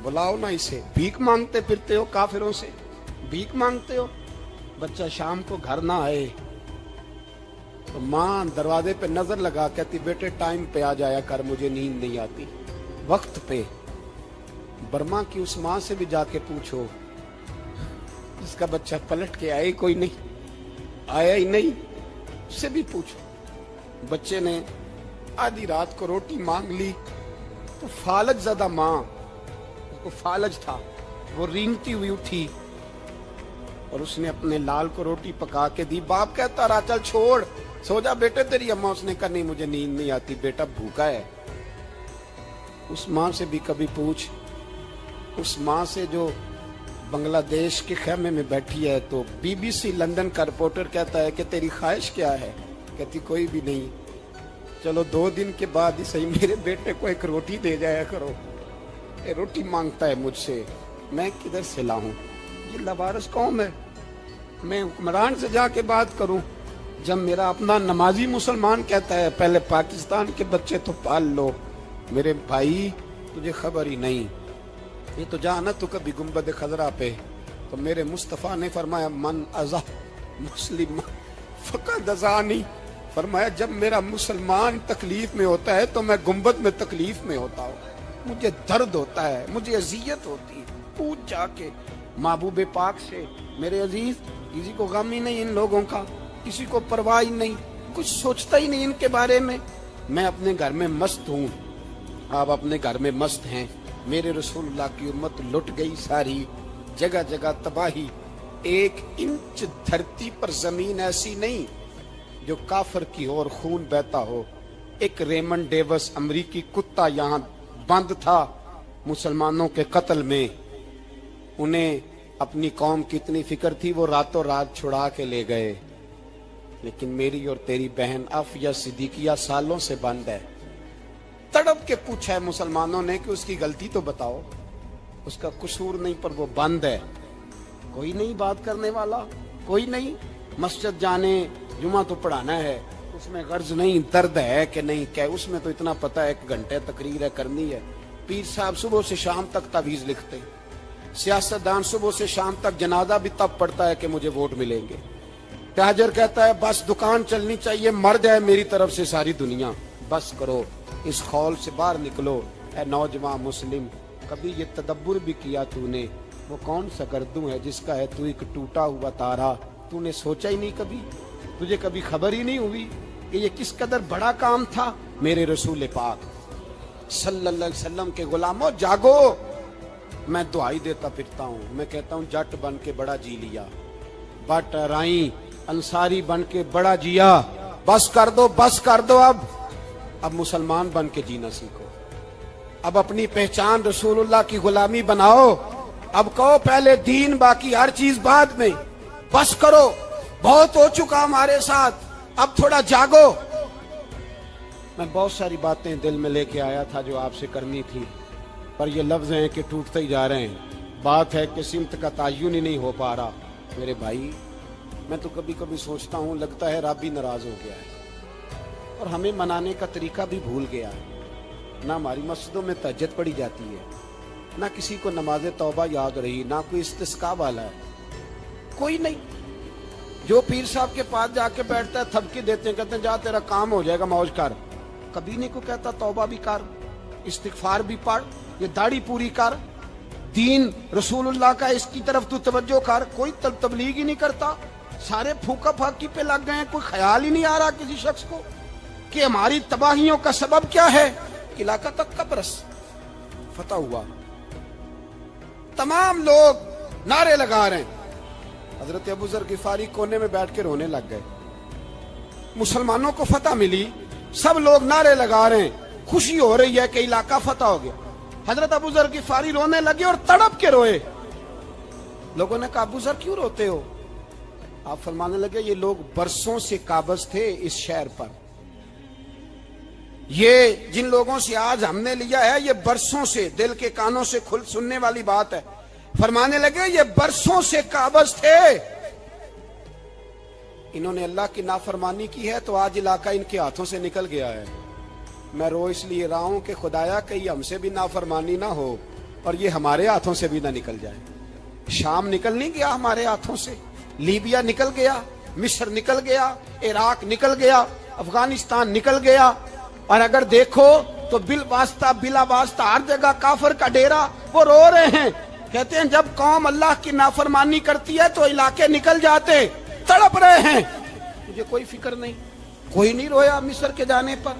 بلاؤ نا اسے. بھیک مانگتے پھرتے ہو, کافروں سے بھیک مانگتے ہو. بچہ شام کو گھر نہ آئے تو ماں دروازے پہ نظر لگا کہتی بیٹے ٹائم پہ آ جایا کر, مجھے نیند نہیں آتی, وقت پہ. برما کی اس ماں سے بھی جا کے پوچھو جس کا بچہ پلٹ کے آئے کوئی نہیں, آیا ہی نہیں, اس سے بھی پوچھو. بچے نے آدھی رات کو روٹی مانگ لی تو فالج زدہ ماں, اس کو فالج تھا, وہ رینگتی ہوئی اٹھی اور اس نے اپنے لال کو روٹی پکا کے دی. باپ کہتا رہا چل چھوڑ, سو جا بیٹے تیری اماں. اس نے کہا نہیں مجھے نیند نہیں آتی, بیٹا بھوکا ہے. اس ماں سے بھی کبھی پوچھ, اس ماں سے جو بنگلہ دیش کے خیمے میں بیٹھی ہے تو BBC لندن کا رپورٹر کہتا ہے کہ تیری خواہش کیا ہے؟ کہتی کوئی بھی نہیں, چلو 2 دن کے بعد ہی صحیح میرے بیٹے کو ایک روٹی دے جایا کرو, یہ روٹی مانگتا ہے مجھ سے, میں کدھر سے لاؤں؟ یہ لوارث قوم ہے. میں حکمران سے جا کے بات کروں جب میرا اپنا نمازی مسلمان کہتا ہے پہلے پاکستان کے بچے تو پال لو. میرے بھائی تجھے خبر ہی نہیں, یہ تو جانا تو کبھی گنبد خضرا پہ تو میرے مصطفیٰ نے فرمایا من ازا مسلم فقد ازانی، فرمایا جب میرا مسلمان تکلیف میں ہوتا ہے تو میں گنبد میں تکلیف میں ہوتا ہوں، مجھے درد ہوتا ہے، مجھے اذیت ہوتی ہے۔ پوچھ جا کے محبوب پاک سے، میرے عزیز کسی کو غم ہی نہیں ان لوگوں کا، کسی کو پرواہ ہی نہیں، کچھ سوچتا ہی نہیں ان کے بارے میں۔ میں اپنے گھر میں مست ہوں، آپ اپنے گھر میں مست ہیں۔ میرے رسول اللہ کی امت لٹ گئی ساری، جگہ جگہ تباہی، ایک انچ دھرتی پر زمین ایسی نہیں جو کافر کی ہو اور خون بہتا ہو۔ ایک ریمنڈ ڈیوس امریکی کتا یہاں بند تھا مسلمانوں کے قتل میں، انہیں اپنی قوم کی اتنی فکر تھی وہ راتوں رات چھڑا کے لے گئے، لیکن میری اور تیری بہن عافیہ صدیقیہ سالوں سے بند ہے۔ تڑپ کے پوچھا ہے مسلمانوں نے کہ اس کی غلطی تو بتاؤ، اس کا قصور نہیں پر وہ بند ہے، کوئی نہیں بات کرنے والا، کوئی نہیں۔ مسجد جانے جمعہ تو پڑھانا ہے، اس میں غرض نہیں درد ہے کہ نہیں کہ اس میں تو اتنا پتہ ہے 1 گھنٹے تقریر ہے کرنی ہے۔ پیر صاحب صبح سے شام تک تعویذ لکھتے، سیاستدان صبح سے شام تک جنازہ بھی تب پڑتا ہے کہ مجھے ووٹ ملیں گے۔ تاجر کہتا ہے بس دکان چلنی چاہیے، مر جائے میری طرف سے ساری دنیا، بس کرو، اس خول سے باہر نکلو۔ اے نوجوان مسلم، کبھی یہ تدبر بھی کیا تو نے، وہ کون سا گردوں ہے جس کا ہے تو ایک ٹوٹا ہوا تارا؟ تو نے سوچا ہی نہیں کبھی، تجھے کبھی خبر ہی نہیں ہوئی کہ یہ کس قدر بڑا کام تھا؟ میرے رسول پاک صلی اللہ علیہ وسلم کے غلاموں جاگو۔ میں دعائی دیتا پھرتا ہوں، میں کہتا ہوں جٹ بن کے بڑا جی لیا، بٹ رائیں انصاری بن کے بڑا جیا، بس کر دو، بس کر دو۔ اب مسلمان بن کے جینا سیکھو، اب اپنی پہچان رسول اللہ کی غلامی بناؤ۔ اب کہو پہلے دین باقی ہر چیز بعد میں، بس کرو، بہت ہو چکا ہمارے ساتھ، اب تھوڑا جاگو۔ میں بہت ساری باتیں دل میں لے کے آیا تھا جو آپ سے کرنی تھی، پر یہ لفظ ہیں کہ ٹوٹتے ہی جا رہے ہیں، بات ہے کہ سمت کا تعین ہی نہیں ہو پا رہا۔ میرے بھائی، میں تو کبھی کبھی سوچتا ہوں لگتا ہے رب بھی ناراض ہو گیا ہے اور ہمیں منانے کا طریقہ بھی بھول گیا ہے۔ نہ ہماری مسجدوں میں تہجد پڑھی جاتی ہے، نہ کسی کو نماز توبہ یاد رہی، نہ کوئی استسقاء والا ہے، کوئی نہیں۔ جو پیر صاحب کے پاس جا کے بیٹھتا ہے تھپکی دیتے ہیں، کہتے ہیں جا تیرا کام ہو جائے گا، موج کر۔ کبھی نہیں کوئی کہتا توبہ بھی کر، استغفار بھی پڑھ، یہ داڑھی پوری کر، دین رسول اللہ کا اس کی طرف تو توجہ کر۔ کوئی تبلیغ ہی نہیں کرتا، سارے پھوکا پھاکی پہ لگ گئے ہیں، کوئی خیال ہی نہیں آ رہا کسی شخص کو کہ ہماری تباہیوں کا سبب کیا ہے۔ علاقہ تک کا برس فتح ہوا، تمام لوگ نعرے لگا رہے ہیں، حضرت ابو ذر غفاری کونے میں بیٹھ کے رونے لگ گئے۔ مسلمانوں کو فتح ملی، سب لوگ نعرے لگا رہے ہیں، خوشی ہو رہی ہے کہ علاقہ فتح ہو گیا۔ حضرت ابو ذر غفاری رونے لگے اور تڑپ کے روئے۔ لوگوں نے کہا ابو ذر کیوں روتے ہو؟ آپ فرمانے لگے یہ لوگ برسوں سے قابض تھے اس شہر پر، یہ جن لوگوں سے آج ہم نے لیا ہے یہ برسوں سے، دل کے کانوں سے کھل سننے والی بات ہے۔ فرمانے لگے یہ برسوں سے قابض تھے، انہوں نے اللہ کی نافرمانی کی ہے تو آج علاقہ ان کے ہاتھوں سے نکل گیا ہے۔ میں رو اس لیے رہا ہوں کہ خدایا کہیں ہم سے بھی نافرمانی نہ ہو اور یہ ہمارے ہاتھوں سے بھی نہ نکل جائے۔ شام نکل نہیں گیا ہمارے ہاتھوں سے، لیبیا نکل گیا، مصر نکل گیا، عراق نکل گیا، افغانستان نکل گیا، اور اگر دیکھو تو بلا واسطہ ہر جگہ کافر کا ڈیرا، وہ رو رہے ہیں، کہتے ہیں جب قوم اللہ کی نافرمانی کرتی ہے تو علاقے نکل جاتے، تڑپ رہے ہیں۔ مجھے کوئی فکر نہیں، کوئی نہیں رویا مصر کے جانے پر،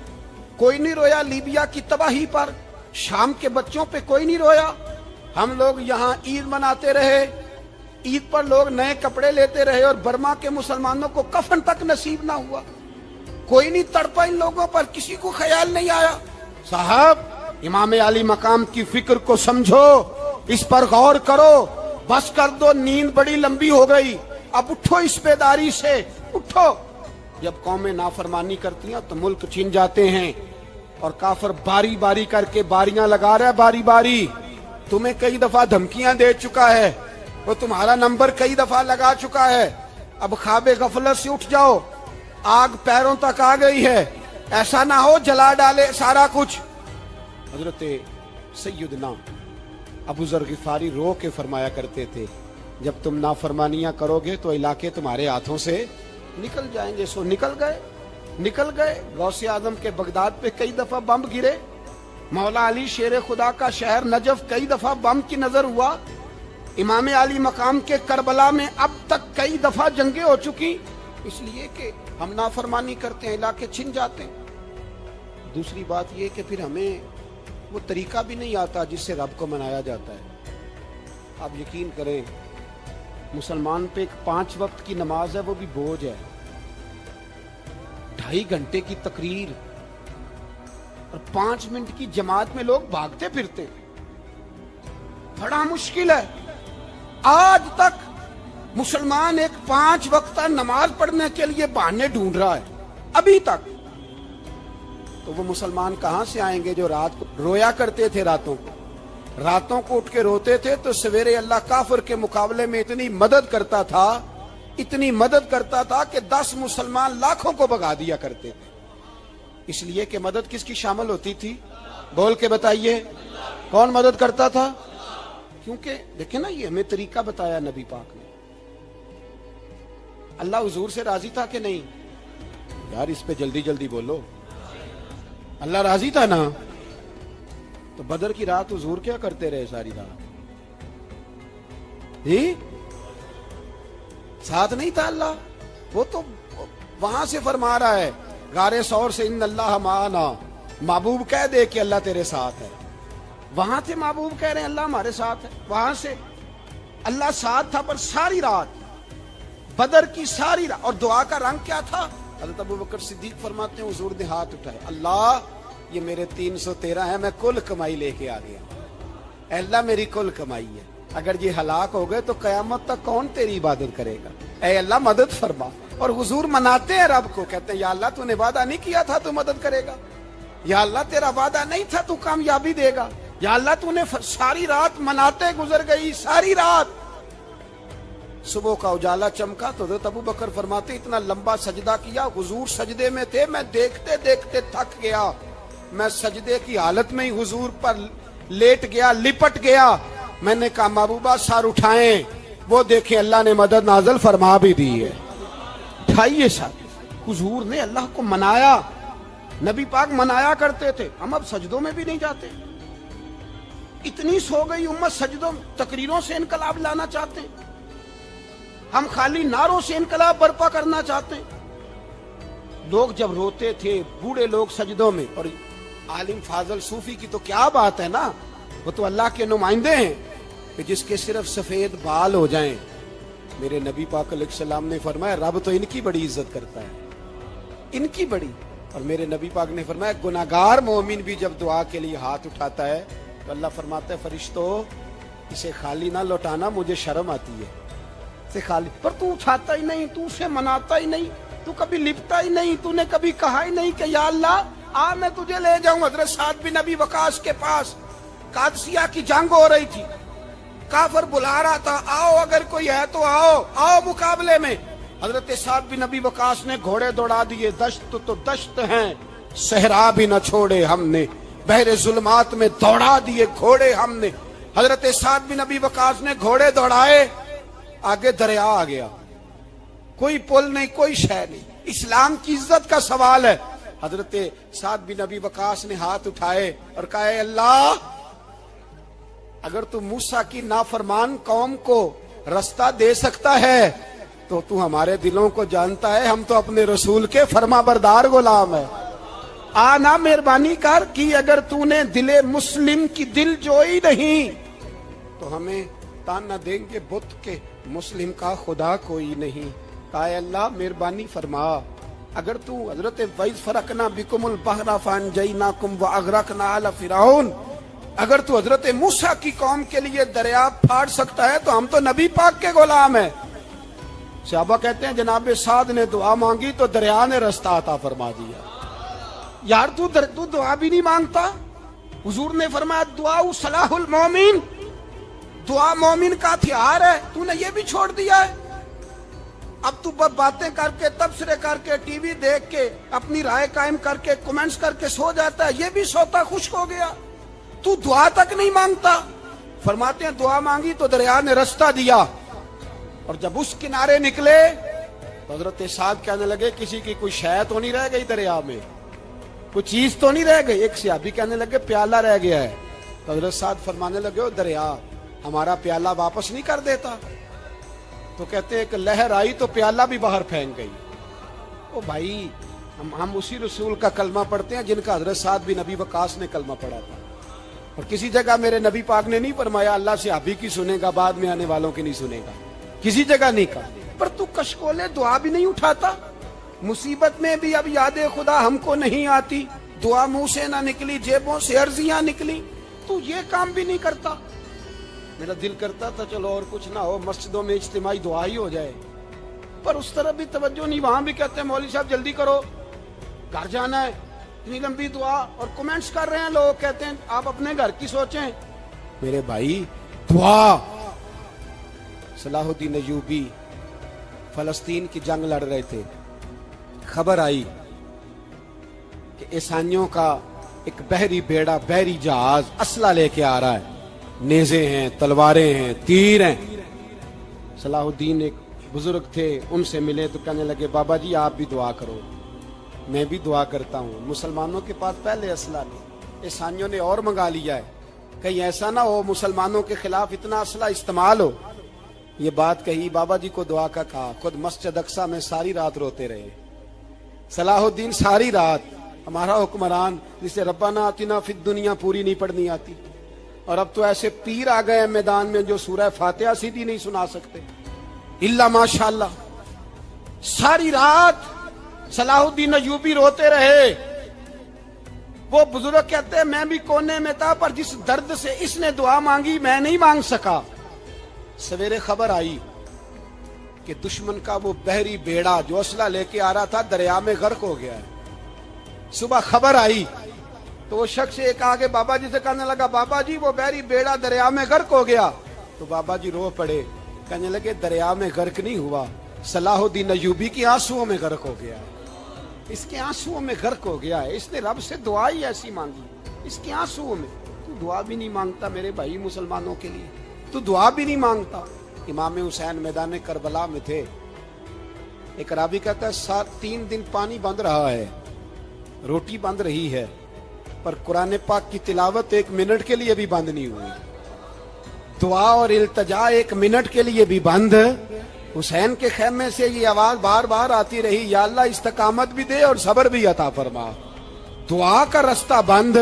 کوئی نہیں رویا لیبیا کی تباہی پر، شام کے بچوں پہ کوئی نہیں رویا۔ ہم لوگ یہاں عید مناتے رہے، عید پر لوگ نئے کپڑے لیتے رہے اور برما کے مسلمانوں کو کفن تک نصیب نہ ہوا، کوئی نہیں تڑپا ان لوگوں پر، کسی کو خیال نہیں آیا۔ صاحب امام علی مقام کی فکر کو سمجھو، اس پر غور کرو، بس کر دو، نیند بڑی لمبی ہو گئی، اب اٹھو اس بیداری سے، اٹھو۔ جب قومیں نافرمانی کرتی ہیں تو ملک چھن جاتے ہیں، اور کافر باری باری کر کے باریاں لگا رہا ہے، باری باری تمہیں کئی دفعہ دھمکیاں دے چکا ہے، وہ تمہارا نمبر کئی دفعہ لگا چکا ہے، اب خواب غفلت سے اٹھ جاؤ، آگ پیروں تک آ گئی ہے، ایسا نہ ہو جلا ڈالے سارا کچھ۔ حضرت سیدنا ابو ذر غفاری رو کے فرمایا کرتے تھے جب تم نافرمانیاں کرو گے تو علاقے تمہارے ہاتھوں سے نکل جائیں گے. سو نکل گئے. غوث اعظم کے بغداد پہ کئی دفعہ بم گرے. مولا علی شیر خدا کا شہر نجف کئی دفعہ بم کی نظر ہوا. امام علی مقام کے کربلا میں اب تک کئی دفعہ جنگیں ہو چکی، اس لیے کہ ہم نافرمانی کرتے ہیں، علاقے چھن جاتے ہیں. دوسری بات یہ کہ پھر ہمیں وہ طریقہ بھی نہیں آتا جس سے رب کو منایا جاتا ہے. آپ یقین کریں، مسلمان پہ ایک 5 وقت کی نماز ہے، وہ بھی بوجھ ہے. 2.5 گھنٹے کی تقریر اور 5 منٹ کی جماعت میں لوگ بھاگتے پھرتے، بڑا مشکل ہے. آج تک مسلمان ایک 5 وقتہ نماز پڑھنے کے لیے بہانے ڈھونڈ رہا ہے ابھی تک. تو وہ مسلمان کہاں سے آئیں گے جو رات کو رویا کرتے تھے، راتوں کو اٹھ کے روتے تھے تو سویرے اللہ کافر کے مقابلے میں اتنی مدد کرتا تھا کہ 10 مسلمان لاکھوں کو بھگا دیا کرتے تھے. اس لیے کہ مدد کس کی شامل ہوتی تھی؟ بول کے بتائیے، کون مدد کرتا تھا؟ کیونکہ دیکھیں نا، یہ ہمیں طریقہ بتایا نبی پاک نے. اللہ حضور سے راضی تھا کہ نہیں؟ یار اس پہ جلدی جلدی بولو. اللہ راضی تھا نا؟ تو بدر کی رات حضور کیا کرتے رہے ساری رات؟ ساتھ نہیں تھا اللہ؟ وہ تو وہاں سے فرما رہا ہے غار ثور سے، ان اللہ معنا. محبوب کہہ دے کہ اللہ تیرے ساتھ ہے. وہاں سے محبوب کہہ رہے ہیں اللہ ہمارے ساتھ ہے. وہاں سے اللہ ساتھ تھا، پر ساری رات بدر کی ساری رات. اور دعا کا رنگ کیا تھا؟ حضرت ابوبکر صدیق فرماتے ہیں حضور نے ہاتھ اٹھائے، اللہ یہ میرے 313 ہیں، میں کل کمائی لے کے آ گیا. اے اللہ میری کل کمائی ہے، اگر یہ ہلاک ہو گئے تو قیامت تک کون تیری عبادت کرے گا؟ اے اللہ مدد فرما. اور حضور مناتے ہیں رب کو، کہتے ہیں یا اللہ تو نے وعدہ نہیں کیا تھا تو مدد کرے گا، یا اللہ تیرا وعدہ نہیں تھا تو کامیابی دے گا، یا اللہ تو نے ساری رات مناتے گزر گئی، ساری رات. صبح کا اجالا چمکا تو حضرت ابوبکر فرماتے اتنا لمبا سجدہ کیا، حضور سجدے میں تھے، میں دیکھتے دیکھتے تھک گیا، میں سجدے کی حالت میں ہی حضور پر لیٹ گیا، لپٹ گیا. میں نے کہا محبوبہ سر اٹھائیں، وہ دیکھیں اللہ نے مدد نازل فرما بھی دی ہے. اٹھائیے سر. حضور نے اللہ کو منایا. نبی پاک منایا کرتے تھے. ہم اب سجدوں میں بھی نہیں جاتے. اتنی سو گئی امت، سجدوں تقریروں سے انقلاب لانا چاہتے ہیں. ہم خالی نعروں سے انقلاب برپا کرنا چاہتے ہیں. لوگ جب روتے تھے، بوڑھے لوگ سجدوں میں، اور عالم فاضل صوفی کی تو کیا بات ہے نا، وہ تو اللہ کے نمائندے ہیں کہ جس کے صرف سفید بال ہو جائیں. میرے نبی پاک علیہ السلام نے فرمایا رب تو ان کی بڑی عزت کرتا ہے، ان کی بڑی. اور میرے نبی پاک نے فرمایا گناہگار مومن بھی جب دعا کے لیے ہاتھ اٹھاتا ہے تو اللہ فرماتا ہے فرشتوں اسے خالی نہ لوٹانا، مجھے شرم آتی ہے سے خالی. پر تو اٹھاتا ہی نہیں، تو اسے مناتا ہی نہیں، تو کبھی لپٹا ہی نہیں، تو نے کبھی کہا ہی نہیں کہ یا اللہ آ میں تجھے لے جاؤں. حضرت سعد بن ابی وقاص کے پاس قادسیہ کی جنگ ہو رہی تھی، کافر بلا رہا تھا آؤ اگر کوئی ہے تو آؤ مقابلے میں. حضرت سعد بن ابی وقاص نے گھوڑے دوڑا دیے. دشت تو دشت ہیں، صحرا بھی نہ چھوڑے ہم نے، بحر ظلمات میں دوڑا دیے گھوڑے ہم نے. حضرت سعد بن ابی وقاص نے گھوڑے دوڑائے، آگے دریا آ گیا، کوئی پل نہیں، کوئی شے نہیں. اسلام کی عزت کا سوال ہے. حضرت سعد بن ابی وقاص نے ہاتھ اٹھائے اور کہا اے اللہ اگر تو موسیٰ کی نافرمان قوم کو رستہ دے سکتا ہے تو تو ہمارے دلوں کو جانتا ہے، ہم تو اپنے رسول کے فرما بردار غلام ہیں. آنا مہربانی کر کی اگر تو نے دل مسلم کی دل جوئی نہیں تو ہمیں تانا دیں گے بت کے مسلم کا خدا کوئی نہیں. کہا اے اللہ مہربانی فرما، اگر تو حضرت وَإِذْ فَرَقْنَا بِكُمُ الْبَحْرَ فَأَنْجَيْنَاكُمْ وَأَغْرَقْنَا آلَ فِرْعَوْنَ، اگر تو حضرت موسیٰ کی قوم کے لیے دریا پھاڑ سکتا ہے تو ہم تو نبی پاک کے غلام ہیں. صحابہ کہتے ہیں جناب سعد نے دعا مانگی تو دریا نے رستہ عطا فرما دیا. یار تو دعا بھی نہیں مانگتا. حضور نے فرمایا دعا صلاح المومن، دعا مومن کا ہتھیار ہے، تو نے یہ بھی چھوڑ دیا ہے. اب تو باتیں کر کے، تبصرے کر کے، ٹی وی دیکھ کے، اپنی رائے قائم کر کے، کمنٹس کر کے سو جاتا ہے، یہ بھی سوتا خشک ہو گیا. تو دعا تک نہیں مانگتا. فرماتے ہیں دعا مانگی تو دریا نے رستہ دیا. اور جب اس کنارے نکلے تو حضرت سعد کہنے لگے کسی کی کوئی شے تو نہیں رہ گئی دریا میں, کوئی چیز تو نہیں رہ گئی. ایک صحابی کہنے لگے پیالہ رہ گیا ہے. تو حضرت سعد فرمانے لگے او دریا ہمارا پیالہ واپس نہیں کر دیتا. تو کہتے ہیں کہ لہر آئی تو پیالہ بھی باہر پھینک گئی. او بھائی ہم اسی رسول کا کلمہ پڑھتے ہیں جن کا حضرت سعد بن ابی وقاص نے کلمہ پڑھا تھا. اور کسی جگہ میرے نبی پاک نے نہیں فرمایا اللہ صحابی کی سنے گا بعد میں آنے والوں کی نہیں سنے گا, کسی جگہ نہیں کہا. پر تو کشکولے دعا بھی نہیں اٹھاتا, مصیبت میں بھی اب یاد خدا ہم کو نہیں آتی, دعا منہ سے نہ نکلی جیبوں سے عرضیاں نکلی, تو یہ کام بھی نہیں کرتا. میرا دل کرتا تھا چلو اور کچھ نہ ہو مسجدوں میں اجتماعی دعا ہی ہو جائے, پر اس طرف بھی توجہ نہیں. وہاں بھی کہتے ہیں مولوی صاحب جلدی کرو گھر جانا ہے, اتنی لمبی دعا, اور کمنٹس کر رہے ہیں لوگ کہتے ہیں آپ اپنے گھر کی سوچیں. میرے بھائی دعا. صلاح الدین ایوبی فلسطین کی جنگ لڑ رہے تھے, خبر آئی کہ عیسائیوں کا ایک بحری بیڑا بحری جہاز اسلحہ لے کے آ رہا ہے, نیزے ہیں تلواریں ہیں تیر ہیں. صلاح الدین ایک بزرگ تھے ان سے ملے تو کہنے لگے بابا جی آپ بھی دعا کرو. میں بھی دعا کرتا ہوں. مسلمانوں کے پاس پہلے اسلحہ نہیں, عیسائیوں نے اور منگا لیا ہے, کہیں ایسا نہ ہو مسلمانوں کے خلاف اتنا اسلحہ استعمال ہو. یہ بات کہی, بابا جی کو دعا کا کہا, خود مسجد اقصی میں ساری رات روتے رہے. صلاح الدین ساری رات, ہمارا حکمران جسے ربنا آتنا فی الدنیا پوری نہیں پڑھنی آتی, اور اب تو ایسے پیر آ گئے میدان میں جو سورہ فاتحہ سیدھی نہیں سنا سکتے الا ماشاءاللہ. ساری رات صلاح الدین ایوبی روتے رہے. وہ بزرگ کہتے ہیں میں بھی کونے میں تھا, پر جس درد سے اس نے دعا مانگی میں نہیں مانگ سکا. سویرے خبر آئی کہ دشمن کا وہ بحری بیڑا جو اسلحہ لے کے آ رہا تھا دریا میں غرق ہو گیا ہے. صبح خبر آئی تو وہ شخص ایک آگے بابا جی سے کہنے لگا بابا جی وہ بحری بیڑا دریا میں غرق ہو گیا. تو بابا جی رو پڑے, کہنے لگے دریا میں غرق نہیں ہوا, صلاح الدین ایوبی کی آنسوؤں میں غرق ہو گیا ہے. اس کے آنسوؤں میں غرق ہو گیا ہے, اس نے رب سے دعا ہی ایسی مانگی اس کے آنسوؤں میں. تو دعا بھی نہیں مانگتا میرے بھائی مسلمانوں کے لیے, تو دعا بھی نہیں مانگتا. امام حسین میدان کربلا میں تھے, ایک راوی کہتا ہے 3 دن پانی بند رہا ہے, روٹی بند رہی ہے, پر قرآن پاک کی تلاوت 1 منٹ کے لیے بھی بند نہیں ہوئی, دعا اور التجا 1 منٹ کے لیے بھی بند. حسین کے خیمے سے یہ آواز بار بار آتی رہی, یا اللہ استقامت بھی دے اور صبر بھی عطا فرما. دعا کا رستہ بند,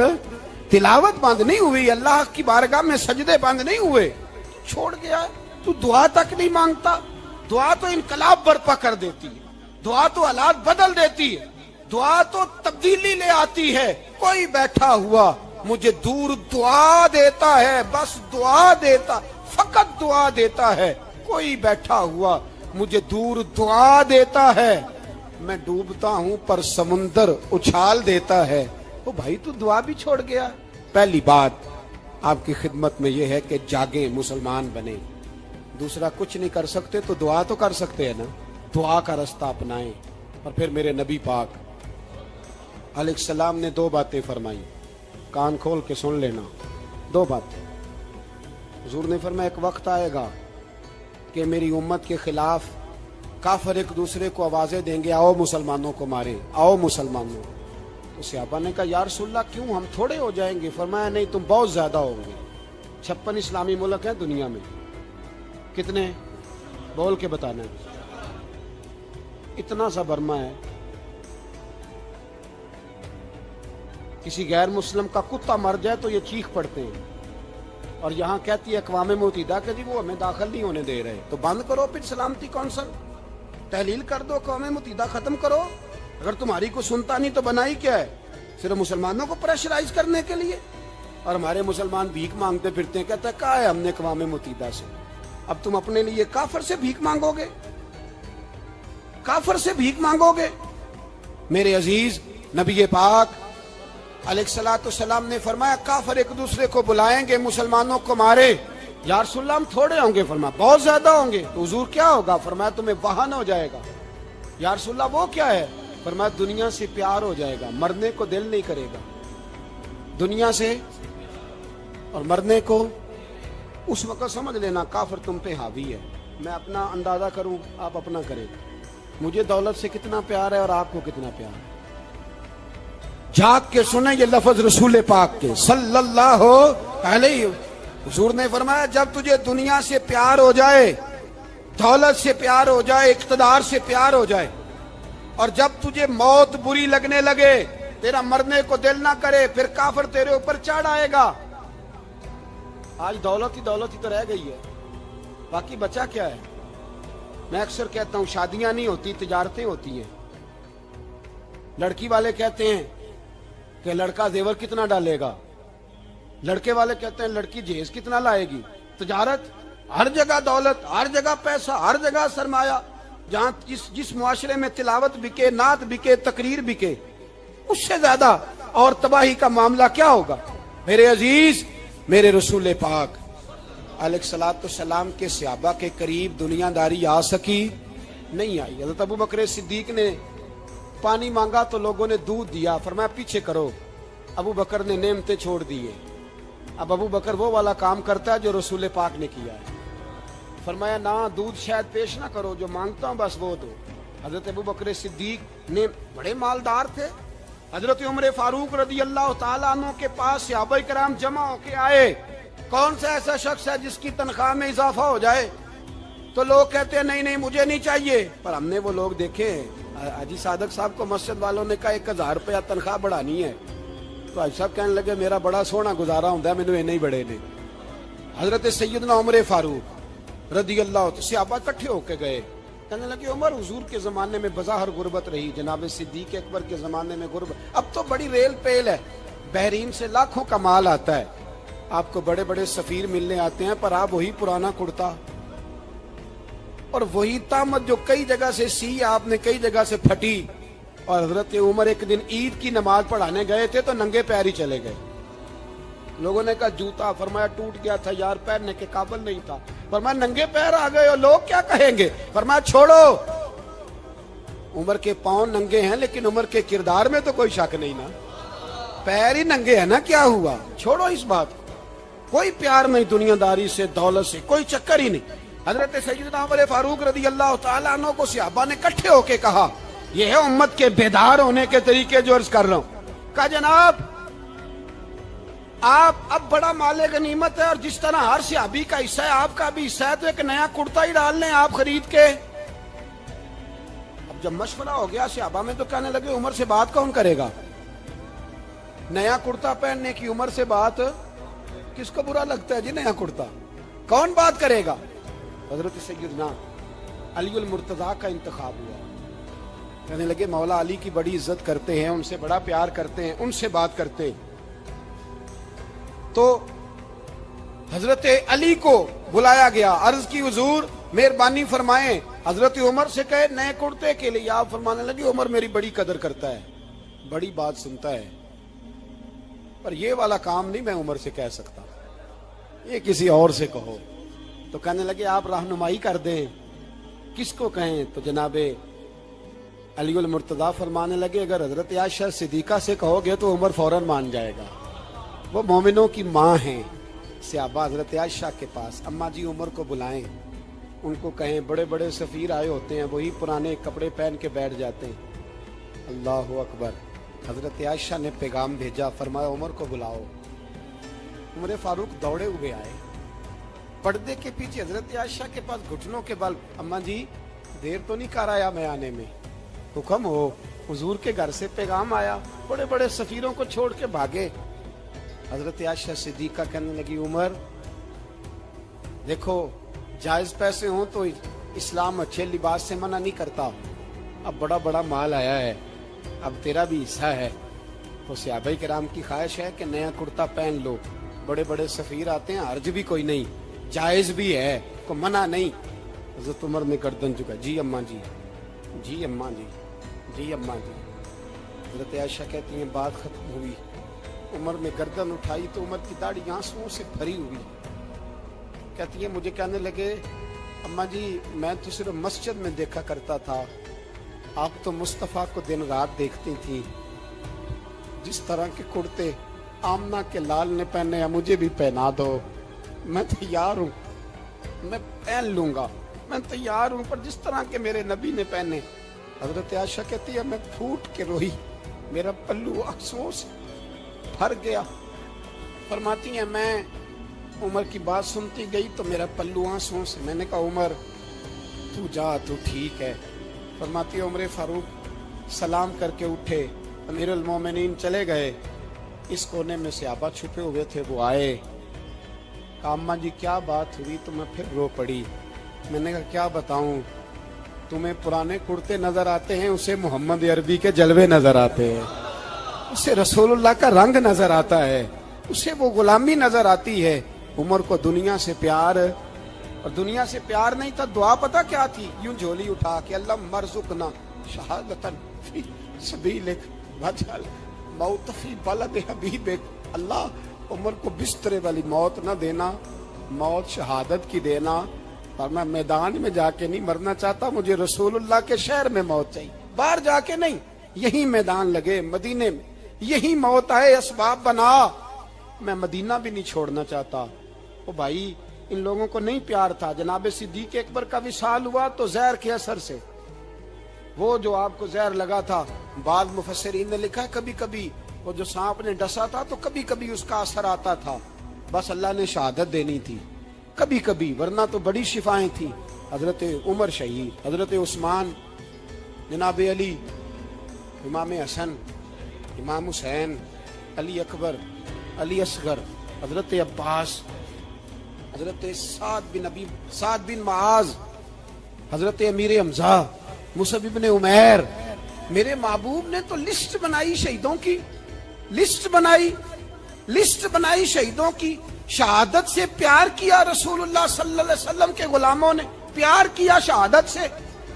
تلاوت بند نہیں ہوئی, اللہ کی بارگاہ میں سجدے بند نہیں ہوئے, چھوڑ گیا. تو دعا تک نہیں مانگتا. دعا تو انقلاب برپا کر دیتی ہے, دعا تو حالات بدل دیتی ہے, دعا تو تبدیلی لے آتی ہے. کوئی بیٹھا ہوا مجھے دور دعا دیتا ہے, بس دعا دیتا, فقط دعا دیتا ہے. کوئی بیٹھا ہوا مجھے دور دعا دیتا ہے, میں ڈوبتا ہوں پر سمندر اچھال دیتا ہے. وہ بھائی تو دعا بھی چھوڑ گیا. پہلی بات آپ کی خدمت میں یہ ہے کہ جاگیں, مسلمان بنیں. دوسرا کچھ نہیں کر سکتے تو دعا تو کر سکتے ہیں نا, دعا کا رستہ اپنائیں. اور پھر میرے نبی پاک علیہ السلام نے 2 باتیں فرمائی, کان کھول کے سن لینا. 2 باتیں حضور نے فرمایا ایک وقت آئے گا کہ میری امت کے خلاف کافر ایک دوسرے کو آوازیں دیں گے آؤ مسلمانوں کو ماریں, آؤ مسلمانوں. تو صحابہ نے کہا یا رسول اللہ کیوں, ہم تھوڑے ہو جائیں گے؟ فرمایا نہیں تم بہت زیادہ ہوں گے. 56 اسلامی ملک ہیں دنیا میں, کتنے بول کے بتانا ہے. اتنا سا برما ہے, کسی غیر مسلم کا کتا مر جائے تو یہ چیخ پڑتے ہیں, اور یہاں کہتی ہے اقوام متحدہ کہ جی وہ ہمیں داخل نہیں ہونے دے رہے. تو بند کرو پھر سلامتی کونسل, تحلیل کر دو, اقوام متحدہ ختم کرو. اگر تمہاری کو سنتا نہیں تو بنائی کیا ہے, صرف مسلمانوں کو پریشرائز کرنے کے لیے. اور ہمارے مسلمان بھیک مانگتے پھرتے ہیں, کہتا ہے کہا ہے ہم نے اقوام متحدہ سے. اب تم اپنے لیے کافر سے بھیک مانگو گے, کافر سے بھیک مانگو گے. میرے عزیز نبی پاک علیہ الصلوۃ والسلام نے فرمایا کافر ایک دوسرے کو بلائیں گے مسلمانوں کو مارے. یا رسول اللہ ہم تھوڑے ہوں گے. فرمایا بہت زیادہ ہوں گے. تو حضور کیا ہوگا؟ فرمایا تمہیں وہن ہو جائے گا. یا رسول اللہ وہ کیا ہے؟ فرمایا دنیا سے پیار ہو جائے گا, مرنے کو دل نہیں کرے گا دنیا سے, اور مرنے کو اس وقت سمجھ لینا کافر تم پہ حاوی ہے. میں اپنا اندازہ کروں، آپ اپنا کریں، مجھے دولت سے کتنا پیار ہے اور آپ کو کتنا پیار ہے۔ جھانک کے سنیں یہ لفظ رسول پاک کے صلی اللہ علیہ، حضور نے فرمایا جب تجھے دنیا سے پیار ہو جائے، دولت سے پیار ہو جائے، اقتدار سے پیار ہو جائے، اور جب تجھے موت بری لگنے لگے، تیرا مرنے کو دل نہ کرے، پھر کافر تیرے اوپر چڑھ آئے گا۔ آج دولت ہی تو رہ گئی ہے، باقی بچا کیا ہے؟ میں اکثر کہتا ہوں شادیاں نہیں ہوتی، تجارتیں ہوتی ہیں۔ لڑکی والے کہتے ہیں کہ لڑکا زیور کتنا ڈالے گا، لڑکے والے کہتے ہیں لڑکی جہیز کتنا لائے گی۔ تجارت، ہر جگہ دولت، ہر جگہ پیسہ، ہر جگہ سرمایہ۔ جہاں جس معاشرے میں تلاوت بکے، نعت بکے، تقریر بکے، اس سے زیادہ اور تباہی کا معاملہ کیا ہوگا؟ میرے عزیز، میرے رسول پاک علیہ الصلوۃ والسلام کے صحابہ کے قریب دنیا داری آ سکی؟ نہیں آئی۔ حضرت ابو بکر صدیق نے پانی مانگا تو لوگوں نے دودھ دیا، فرمایا پیچھے کرو۔ ابو بکر نے نعمتیں چھوڑ دیے۔ اب ابو بکر وہ والا کام کرتا ہے جو رسول پاک نے کیا ہے، فرمایا نہ دودھ شاید پیش نہ کرو، جو مانگتا ہوں بس وہ دو۔ حضرت ابو بکر صدیق نے بڑے مالدار تھے۔ حضرت عمر فاروق رضی اللہ تعالیٰ عنہ کے پاس صحابہ کرام جمع ہو کے آئے، کون سا ایسا شخص ہے جس کی تنخواہ میں اضافہ ہو جائے؟ تو لوگ کہتے ہیں نہیں مجھے نہیں چاہیے، پر ہم نے وہ لوگ دیکھے ہیں۔ حاجی صادق صاحب کو مسجد والوں نے کہا 1000 روپیہ تنخواہ بڑھانی ہے، تو حاجی صاحب کہنے لگے میرا بڑا سونا گزارا ہوتا ہے، مینوں نہیں بڑے نے۔ حضرت سیدنا عمر فاروق رضی اللہ عنہ صحابہ اکٹھے ہو کے گئے، کہنے لگے عمر حضور کے زمانے میں بظاہر غربت رہی، جناب صدیق اکبر کے زمانے میں غربت، اب تو بڑی ریل پیل ہے، بحرین سے لاکھوں کا مال آتا ہے، آپ کو بڑے بڑے سفیر ملنے آتے ہیں، پر آپ وہی پرانا کرتا اور وہی طامت جو کئی جگہ سے سی آپ نے کئی جگہ سے پھٹی۔ اور حضرت عمر ایک دن عید کی نماز پڑھانے گئے تھے تو ننگے پیر ہی چلے گئے۔ لوگوں نے کہا جوتا، فرمایا ٹوٹ گیا تھا یار، پہننے کے قابل نہیں تھا۔ فرمایا ننگے پیر آ گئے ہو، لوگ کیا کہیں گے؟ فرمایا چھوڑو، عمر کے پاؤں ننگے ہیں لیکن عمر کے کردار میں تو کوئی شک نہیں نا، پیر ہی ننگے ہیں نا، کیا ہوا؟ چھوڑو اس بات کو، کوئی پیار نہیں دنیا داری سے، دولت سے، کوئی چکر ہی نہیں۔ حضرت سیدنا عمر فاروق رضی اللہ تعالیٰ عنہ کو صحابہ نے اکٹھے ہو کے کہا، یہ ہے امت کے بیدار ہونے کے طریقے جو عرض کر رہا ہوں۔ کہا جناب آپ اب بڑا مال غنیمت ہے، اور جس طرح ہر صحابی کا حصہ ہے آپ کا بھی حصہ ہے، تو ایک نیا کرتا ہی ڈال لیں آپ خرید کے۔ اب جب مشورہ ہو گیا صحابہ میں تو کہنے لگے عمر سے بات کون کرے گا؟ نیا کرتا پہننے کی عمر سے بات کس کو برا لگتا ہے جی؟ نیا کرتا کون بات کرے گا؟ حضرت سیدنا علی المرتضیٰ کا انتخاب ہوا۔ کہنے لگے مولا علی کی بڑی عزت کرتے ہیں، ان سے بڑا پیار کرتے ہیں، ان سے بات کرتے ہیں۔ تو حضرت علی کو بلایا گیا، عرض کی حضور مہربانی فرمائیں، حضرت عمر سے کہے نئے کرتے کے لیے۔ آپ فرمانے لگے عمر میری بڑی قدر کرتا ہے، بڑی بات سنتا ہے، پر یہ والا کام نہیں میں عمر سے کہہ سکتا، یہ کسی اور سے کہو۔ تو کہنے لگے آپ رہنمائی کر دیں، کس کو کہیں؟ تو جناب علی المرتضیٰ فرمانے لگے اگر حضرت عائشہ صدیقہ سے کہو گے تو عمر فوراً مان جائے گا، وہ مومنوں کی ماں ہیں۔ صحابہ حضرت عائشہ کے پاس، اماں جی عمر کو بلائیں، ان کو کہیں بڑے بڑے سفیر آئے ہوتے ہیں، وہی پرانے کپڑے پہن کے بیٹھ جاتے ہیں۔ اللہ اکبر۔ حضرت عائشہ نے پیغام بھیجا، فرمایا عمر کو بلاؤ۔ عمر فاروق دوڑے ہوئے آئے، پردے کے پیچھے حضرت عائشہ کے پاس گھٹنوں کے بل، اماں جی دیر تو نہیں کر آیا میں آنے میں؟ حکم ہو، حضور کے گھر سے پیغام آیا، بڑے بڑے سفیروں کو چھوڑ کے بھاگے۔ حضرت عائشہ صدیقہ کہنے لگی عمر دیکھو جائز پیسے ہوں تو اسلام اچھے لباس سے منع نہیں کرتا، اب بڑا بڑا مال آیا ہے، اب تیرا بھی حصہ ہے، تو صحابہ کرام کی خواہش ہے کہ نیا کرتا پہن لو، بڑے بڑے سفیر آتے ہیں، حرج بھی کوئی نہیں، جائز بھی ہے، کو منع نہیں۔ حضرت عمر نے گردن جھکا، جی اماں جی، جی اماں جی، جی اماں جی۔ حضرت عائشہ کہتی ہیں بات ختم ہوئی، عمر نے گردن اٹھائی تو عمر کی داڑھی آنسوؤں سے بھری ہوئی، کہتی ہے مجھے کہنے لگے اماں جی میں تو صرف مسجد میں دیکھا کرتا تھا، آپ تو مصطفیٰ کو دن رات دیکھتی تھی، جس طرح کے کرتے آمنہ کے لال نے پہنے ہیں مجھے بھی پہنا دو، میں تیار ہوں، میں پہن لوں گا۔ میں تیار ہوں پر جس طرح کے میرے نبی نے پہنے. حضرت عائشہ کہتی ہے میں پھوٹ کے روئی, میرا پلو آنسوؤں سے بھر گیا. فرماتی ہیں میں عمر کی بات سنتی گئی تو میرا پلو آنسوؤں سے. میں نے کہا عمر تو جا, تو ٹھیک ہے. فرماتی ہے عمر فاروق سلام کر کے اٹھے, امیر المومنین چلے گئے. اس کونے میں صحابہ چھپے ہوئے تھے, وہ آئے. کہا اماں جی کیا بات ہوئی؟ تو میں پھر رو پڑی. میں نے کہا کیا بتاؤں, تمہیں پرانے کرتے نظر آتے ہیں, اسے محمد عربی کے جلوے نظر آتے ہیں, اسے رسول اللہ کا رنگ نظر آتا ہے, اسے وہ غلامی نظر آتی ہے. عمر کو دنیا سے پیار, اور دنیا سے پیار نہیں تھا, دعا پتہ کیا تھی؟ یوں جھولی اٹھا کے اللہ مرزقنا شہادتن فی سبیلک وجعل موت فی بلد حبیبک. اللہ عمر کو بسترے والی موت نہ دینا, موت شہادت کی دینا. اور میں میدان میں جا کے نہیں مرنا چاہتا, مجھے رسول اللہ کے شہر میں موت چاہیے, باہر جا کے نہیں. یہی میدان لگے مدینے میں, یہی موت آئے, اسباب بنا. میں مدینہ بھی نہیں چھوڑنا چاہتا. او بھائی ان لوگوں کو نہیں پیار تھا. جناب صدیق اکبر کا وصال ہوا تو زہر کے اثر سے, وہ جو آپ کو زہر لگا تھا, بعض مفسرین نے لکھا ہے کبھی کبھی وہ جو سانپ نے ڈسا تھا تو کبھی کبھی اس کا اثر آتا تھا, بس اللہ نے شہادت دینی تھی کبھی کبھی, ورنہ تو بڑی شفائیں تھیں. حضرت عمر شہید, حضرت عثمان, جناب علی, امام حسن, امام حسین, علی اکبر, علی اصغر, حضرت عباس, حضرت سعد بن معاذ, حضرت امیر حمزہ, مصعب بن عمیر. میرے محبوب نے تو لسٹ بنائی شہیدوں کی, لسٹ بنائی شہیدوں کی. شہادت سے پیار کیا رسول اللہ صلی اللہ علیہ وسلم کے غلاموں نے, پیار کیا شہادت سے.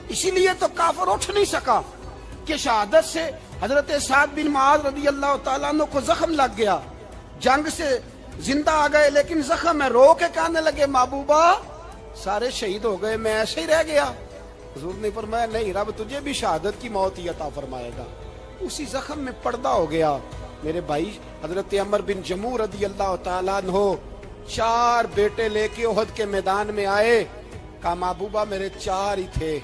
اسی لیے تو کافر اٹھ نہیں سکا کہ شہادت سے. حضرت سعد بن معاذ رضی اللہ تعالیٰ عنہ کو زخم لگ گیا, جنگ سے زندہ آ گئے لیکن زخم ہے, رو کے کہنے لگے محبوبہ سارے شہید ہو گئے, میں ایسے ہی رہ گیا. حضور نے فرمایا نہیں, رب تجھے بھی شہادت کی موت ہی عطا فرمائے گا. اسی زخم میں پردہ ہو گیا. میرے بھائی حضرت عمر بن جموح رضی اللہ تعالیٰ عنہ 4 بیٹے لے کے احد کے میدان میں آئے. کہا محبوبہ میرے 4 ہی تھے,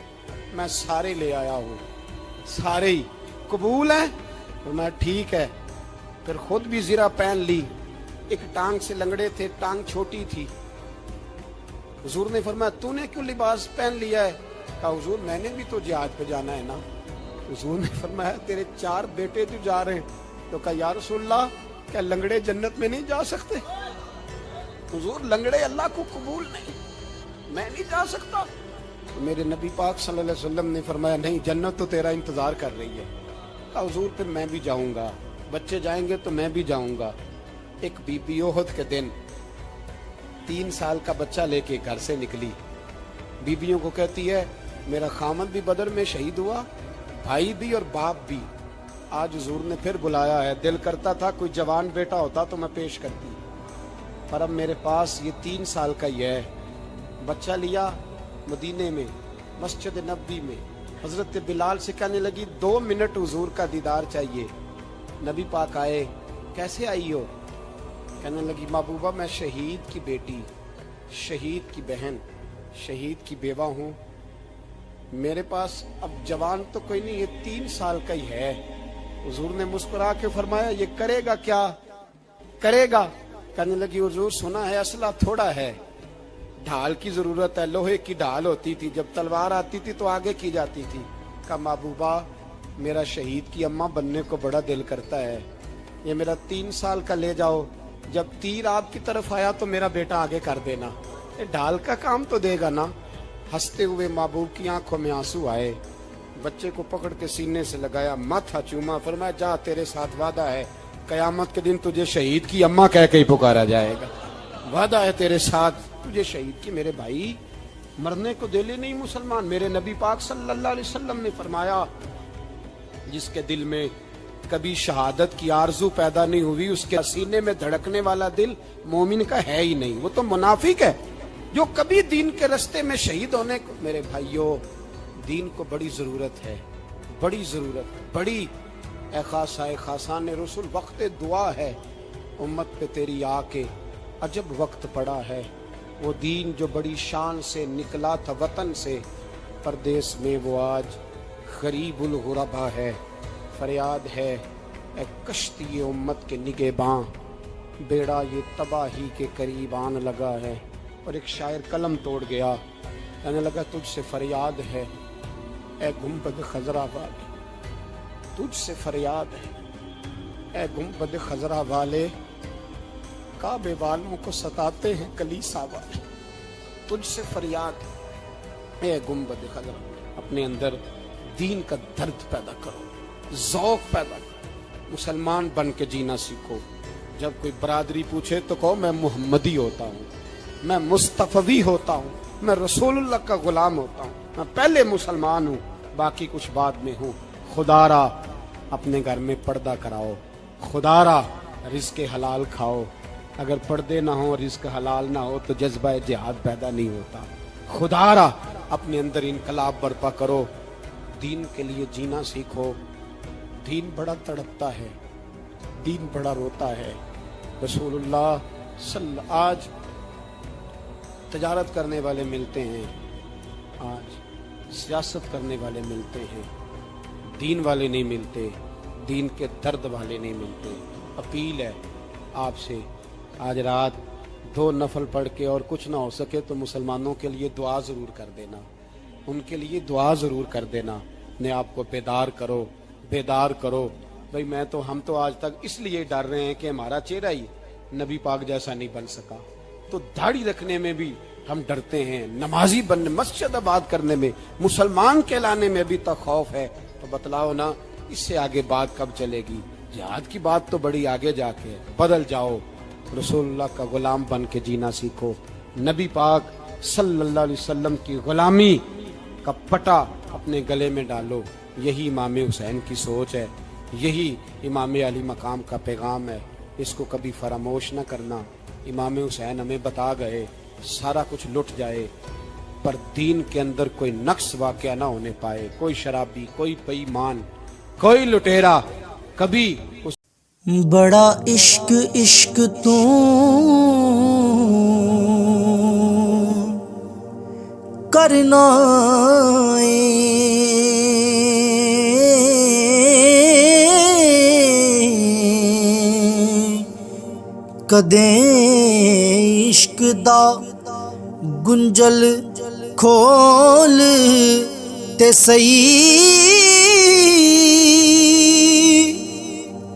میں سارے لے آیا ہوں, سارے ہی قبول ہیں؟ فرمایا ٹھیک ہے. پھر خود بھی زرہ پہن لی, ایک ٹانگ سے لنگڑے تھے, ٹانگ چھوٹی تھی. حضور نے فرمایا تو نے کیوں لباس پہن لیا ہے؟ کہا حضور میں نے بھی تو جہاد پہ جانا ہے نا. حضور نے فرمایا تیرے 4 بیٹے تو جا رہے ہیں. تو کہا یا رسول اللہ کیا لنگڑے جنت میں نہیں جا سکتے؟ حضور لنگڑے اللہ کو قبول نہیں, میں نہیں جا سکتا. میرے نبی پاک صلی اللہ علیہ وسلم نے فرمایا نہیں, جنت تو تیرا انتظار کر رہی ہے. کہا حضور پھر میں بھی جاؤں گا, بچے جائیں گے تو میں بھی جاؤں گا. ایک بی بی احد کے دن 3 سال کا بچہ لے کے گھر سے نکلی. بیبیوں کو کہتی ہے میرا خامد بھی بدر میں شہید ہوا, بھائی بھی اور باپ بھی. آج حضور نے پھر بلایا ہے, دل کرتا تھا کوئی جوان بیٹا ہوتا تو میں پیش کرتی, پر اب میرے پاس یہ 3 سال کا ہی ہے. بچہ لیا مدینے میں مسجد نبوی میں. حضرت بلال سے کہنے لگی 2 منٹ حضور کا دیدار چاہیے. نبی پاک آئے, کیسے آئی ہو؟ کہنے لگی محبوبہ میں شہید کی بیٹی, شہید کی بہن, شہید کی بیوہ ہوں. میرے پاس اب جوان تو کوئی نہیں, یہ 3 سال کا ہی ہے. حضور نے مسکرا کے فرمایا یہ کرے گا کیا کرے گا؟ کہنے لگی حضور سنا ہے اسلحہ تھوڑا ہے, ڈھال کی ضرورت ہے. لوہے کی ڈھال ہوتی تھی, جب تلوار آتی تھی تو آگے کی جاتی تھی. کہا محبوبہ میرا شہید کی اماں بننے کو بڑا دل کرتا ہے, یہ میرا 3 سال کا لے جاؤ, جب تیر آپ کی طرف آیا تو میرا بیٹا آگے کر دینا, یہ ڈھال کا کام تو دے گا نا. ہنستے ہوئے محبوب کی آنکھوں میں آنسو آئے, بچے کو پکڑ کے سینے سے لگایا, ماتھا چوما, فرمایا جا تیرے ساتھ وعدہ ہے قیامت کے دن تجھے شہید کی اماں کہہ کے ہی پکارا جائے گا. وعدہ ہے تیرے ساتھ تجھے شہید کی. میرے بھائی مرنے کو دل ہی نہیں مسلمان. میرے نبی پاک صلی اللہ علیہ وسلم نے فرمایا جس کے دل میں کبھی شہادت کی آرزو پیدا نہیں ہوئی, اس کے سینے میں دھڑکنے والا دل مومن کا ہے ہی نہیں, وہ تو منافق ہے. جو کبھی دین کے رستے میں شہید ہونے کو, میرے بھائیوں دین کو بڑی ضرورت ہے, بڑی ضرورت, بڑی. اے خاصان رسول وقت دعا ہے, امت پہ تیری آ کے عجب وقت پڑا ہے, وہ دین جو بڑی شان سے نکلا تھا وطن سے، پردیس میں وہ آج غریب الغربا ہے۔ فریاد ہے اے کشتی امت کے نگہباں، بیڑا یہ تباہی کے قریب آن لگا ہے۔ اور ایک شاعر قلم توڑ گیا، کہنے لگا تجھ سے فریاد ہے اے گنبد خضرا والے، تجھ سے فریاد ہے اے گنبد خضرا والے، کعبے والوں کو ستاتے ہیں کلیسا والے۔ تجھ سے فریاد ہے اے گنبد خضرا، اپنے اندر دین کا درد پیدا کرو، ذوق پیدا کرو، مسلمان بن کے جینا سیکھو۔ جب کوئی برادری پوچھے تو کہو میں محمدی ہوتا ہوں، میں مصطفی ہوتا ہوں، میں رسول اللہ کا غلام ہوتا ہوں، میں پہلے مسلمان ہوں، باقی کچھ بعد میں ہوں۔ خدا را اپنے گھر میں پردہ کراؤ، خدا را رزق حلال کھاؤ، اگر پردے نہ ہو رزق حلال نہ ہو تو جذبہ جہاد پیدا نہیں ہوتا۔ خدا را اپنے اندر انقلاب برپا کرو، دین کے لیے جینا سیکھو۔ دین بڑا تڑپتا ہے، دین بڑا روتا ہے۔ رسول اللہ آج تجارت کرنے والے ملتے ہیں، آج سیاست کرنے والے ملتے ہیں، دین والے نہیں ملتے، دین کے درد والے نہیں ملتے۔ اپیل ہے آپ سے، آج رات 2 نفل پڑھ کے اور کچھ نہ ہو سکے تو مسلمانوں کے لیے دعا ضرور کر دینا، ان کے لیے دعا ضرور کر دینا، اپنے آپ کو بیدار کرو، بیدار کرو۔ بھئی ہم تو آج تک اس لیے ڈر رہے ہیں کہ ہمارا چہرہ ہی نبی پاک جیسا نہیں بن سکا، تو داڑھی رکھنے میں بھی ہم ڈرتے ہیں، نمازی بننے، مسجد آباد کرنے میں، مسلمان کہلانے میں بھی تو خوف ہے۔ تو بتلاؤ نا اس سے آگے بات کب چلے گی؟ جہاد کی بات تو بڑی آگے جا کے ہے۔ بدل جاؤ، رسول اللہ کا غلام بن کے جینا سیکھو، نبی پاک صلی اللہ علیہ وسلم کی غلامی کا پٹا اپنے گلے میں ڈالو۔ یہی امام حسین کی سوچ ہے، یہی امام علی مقام کا پیغام ہے، اس کو کبھی فراموش نہ کرنا۔ امام حسین ہمیں بتا گئے سارا کچھ لٹ جائے پر دین کے اندر کوئی نقص واقع نہ ہونے پائے، کوئی شرابی، کوئی بے ایمان، کوئی لٹیرا کبھی اس بڑا عشق عشق تو کرنا کدیں عشق دا گنجل کھول تے سئی،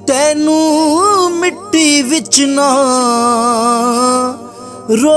تینوں مٹی وچ نہ رو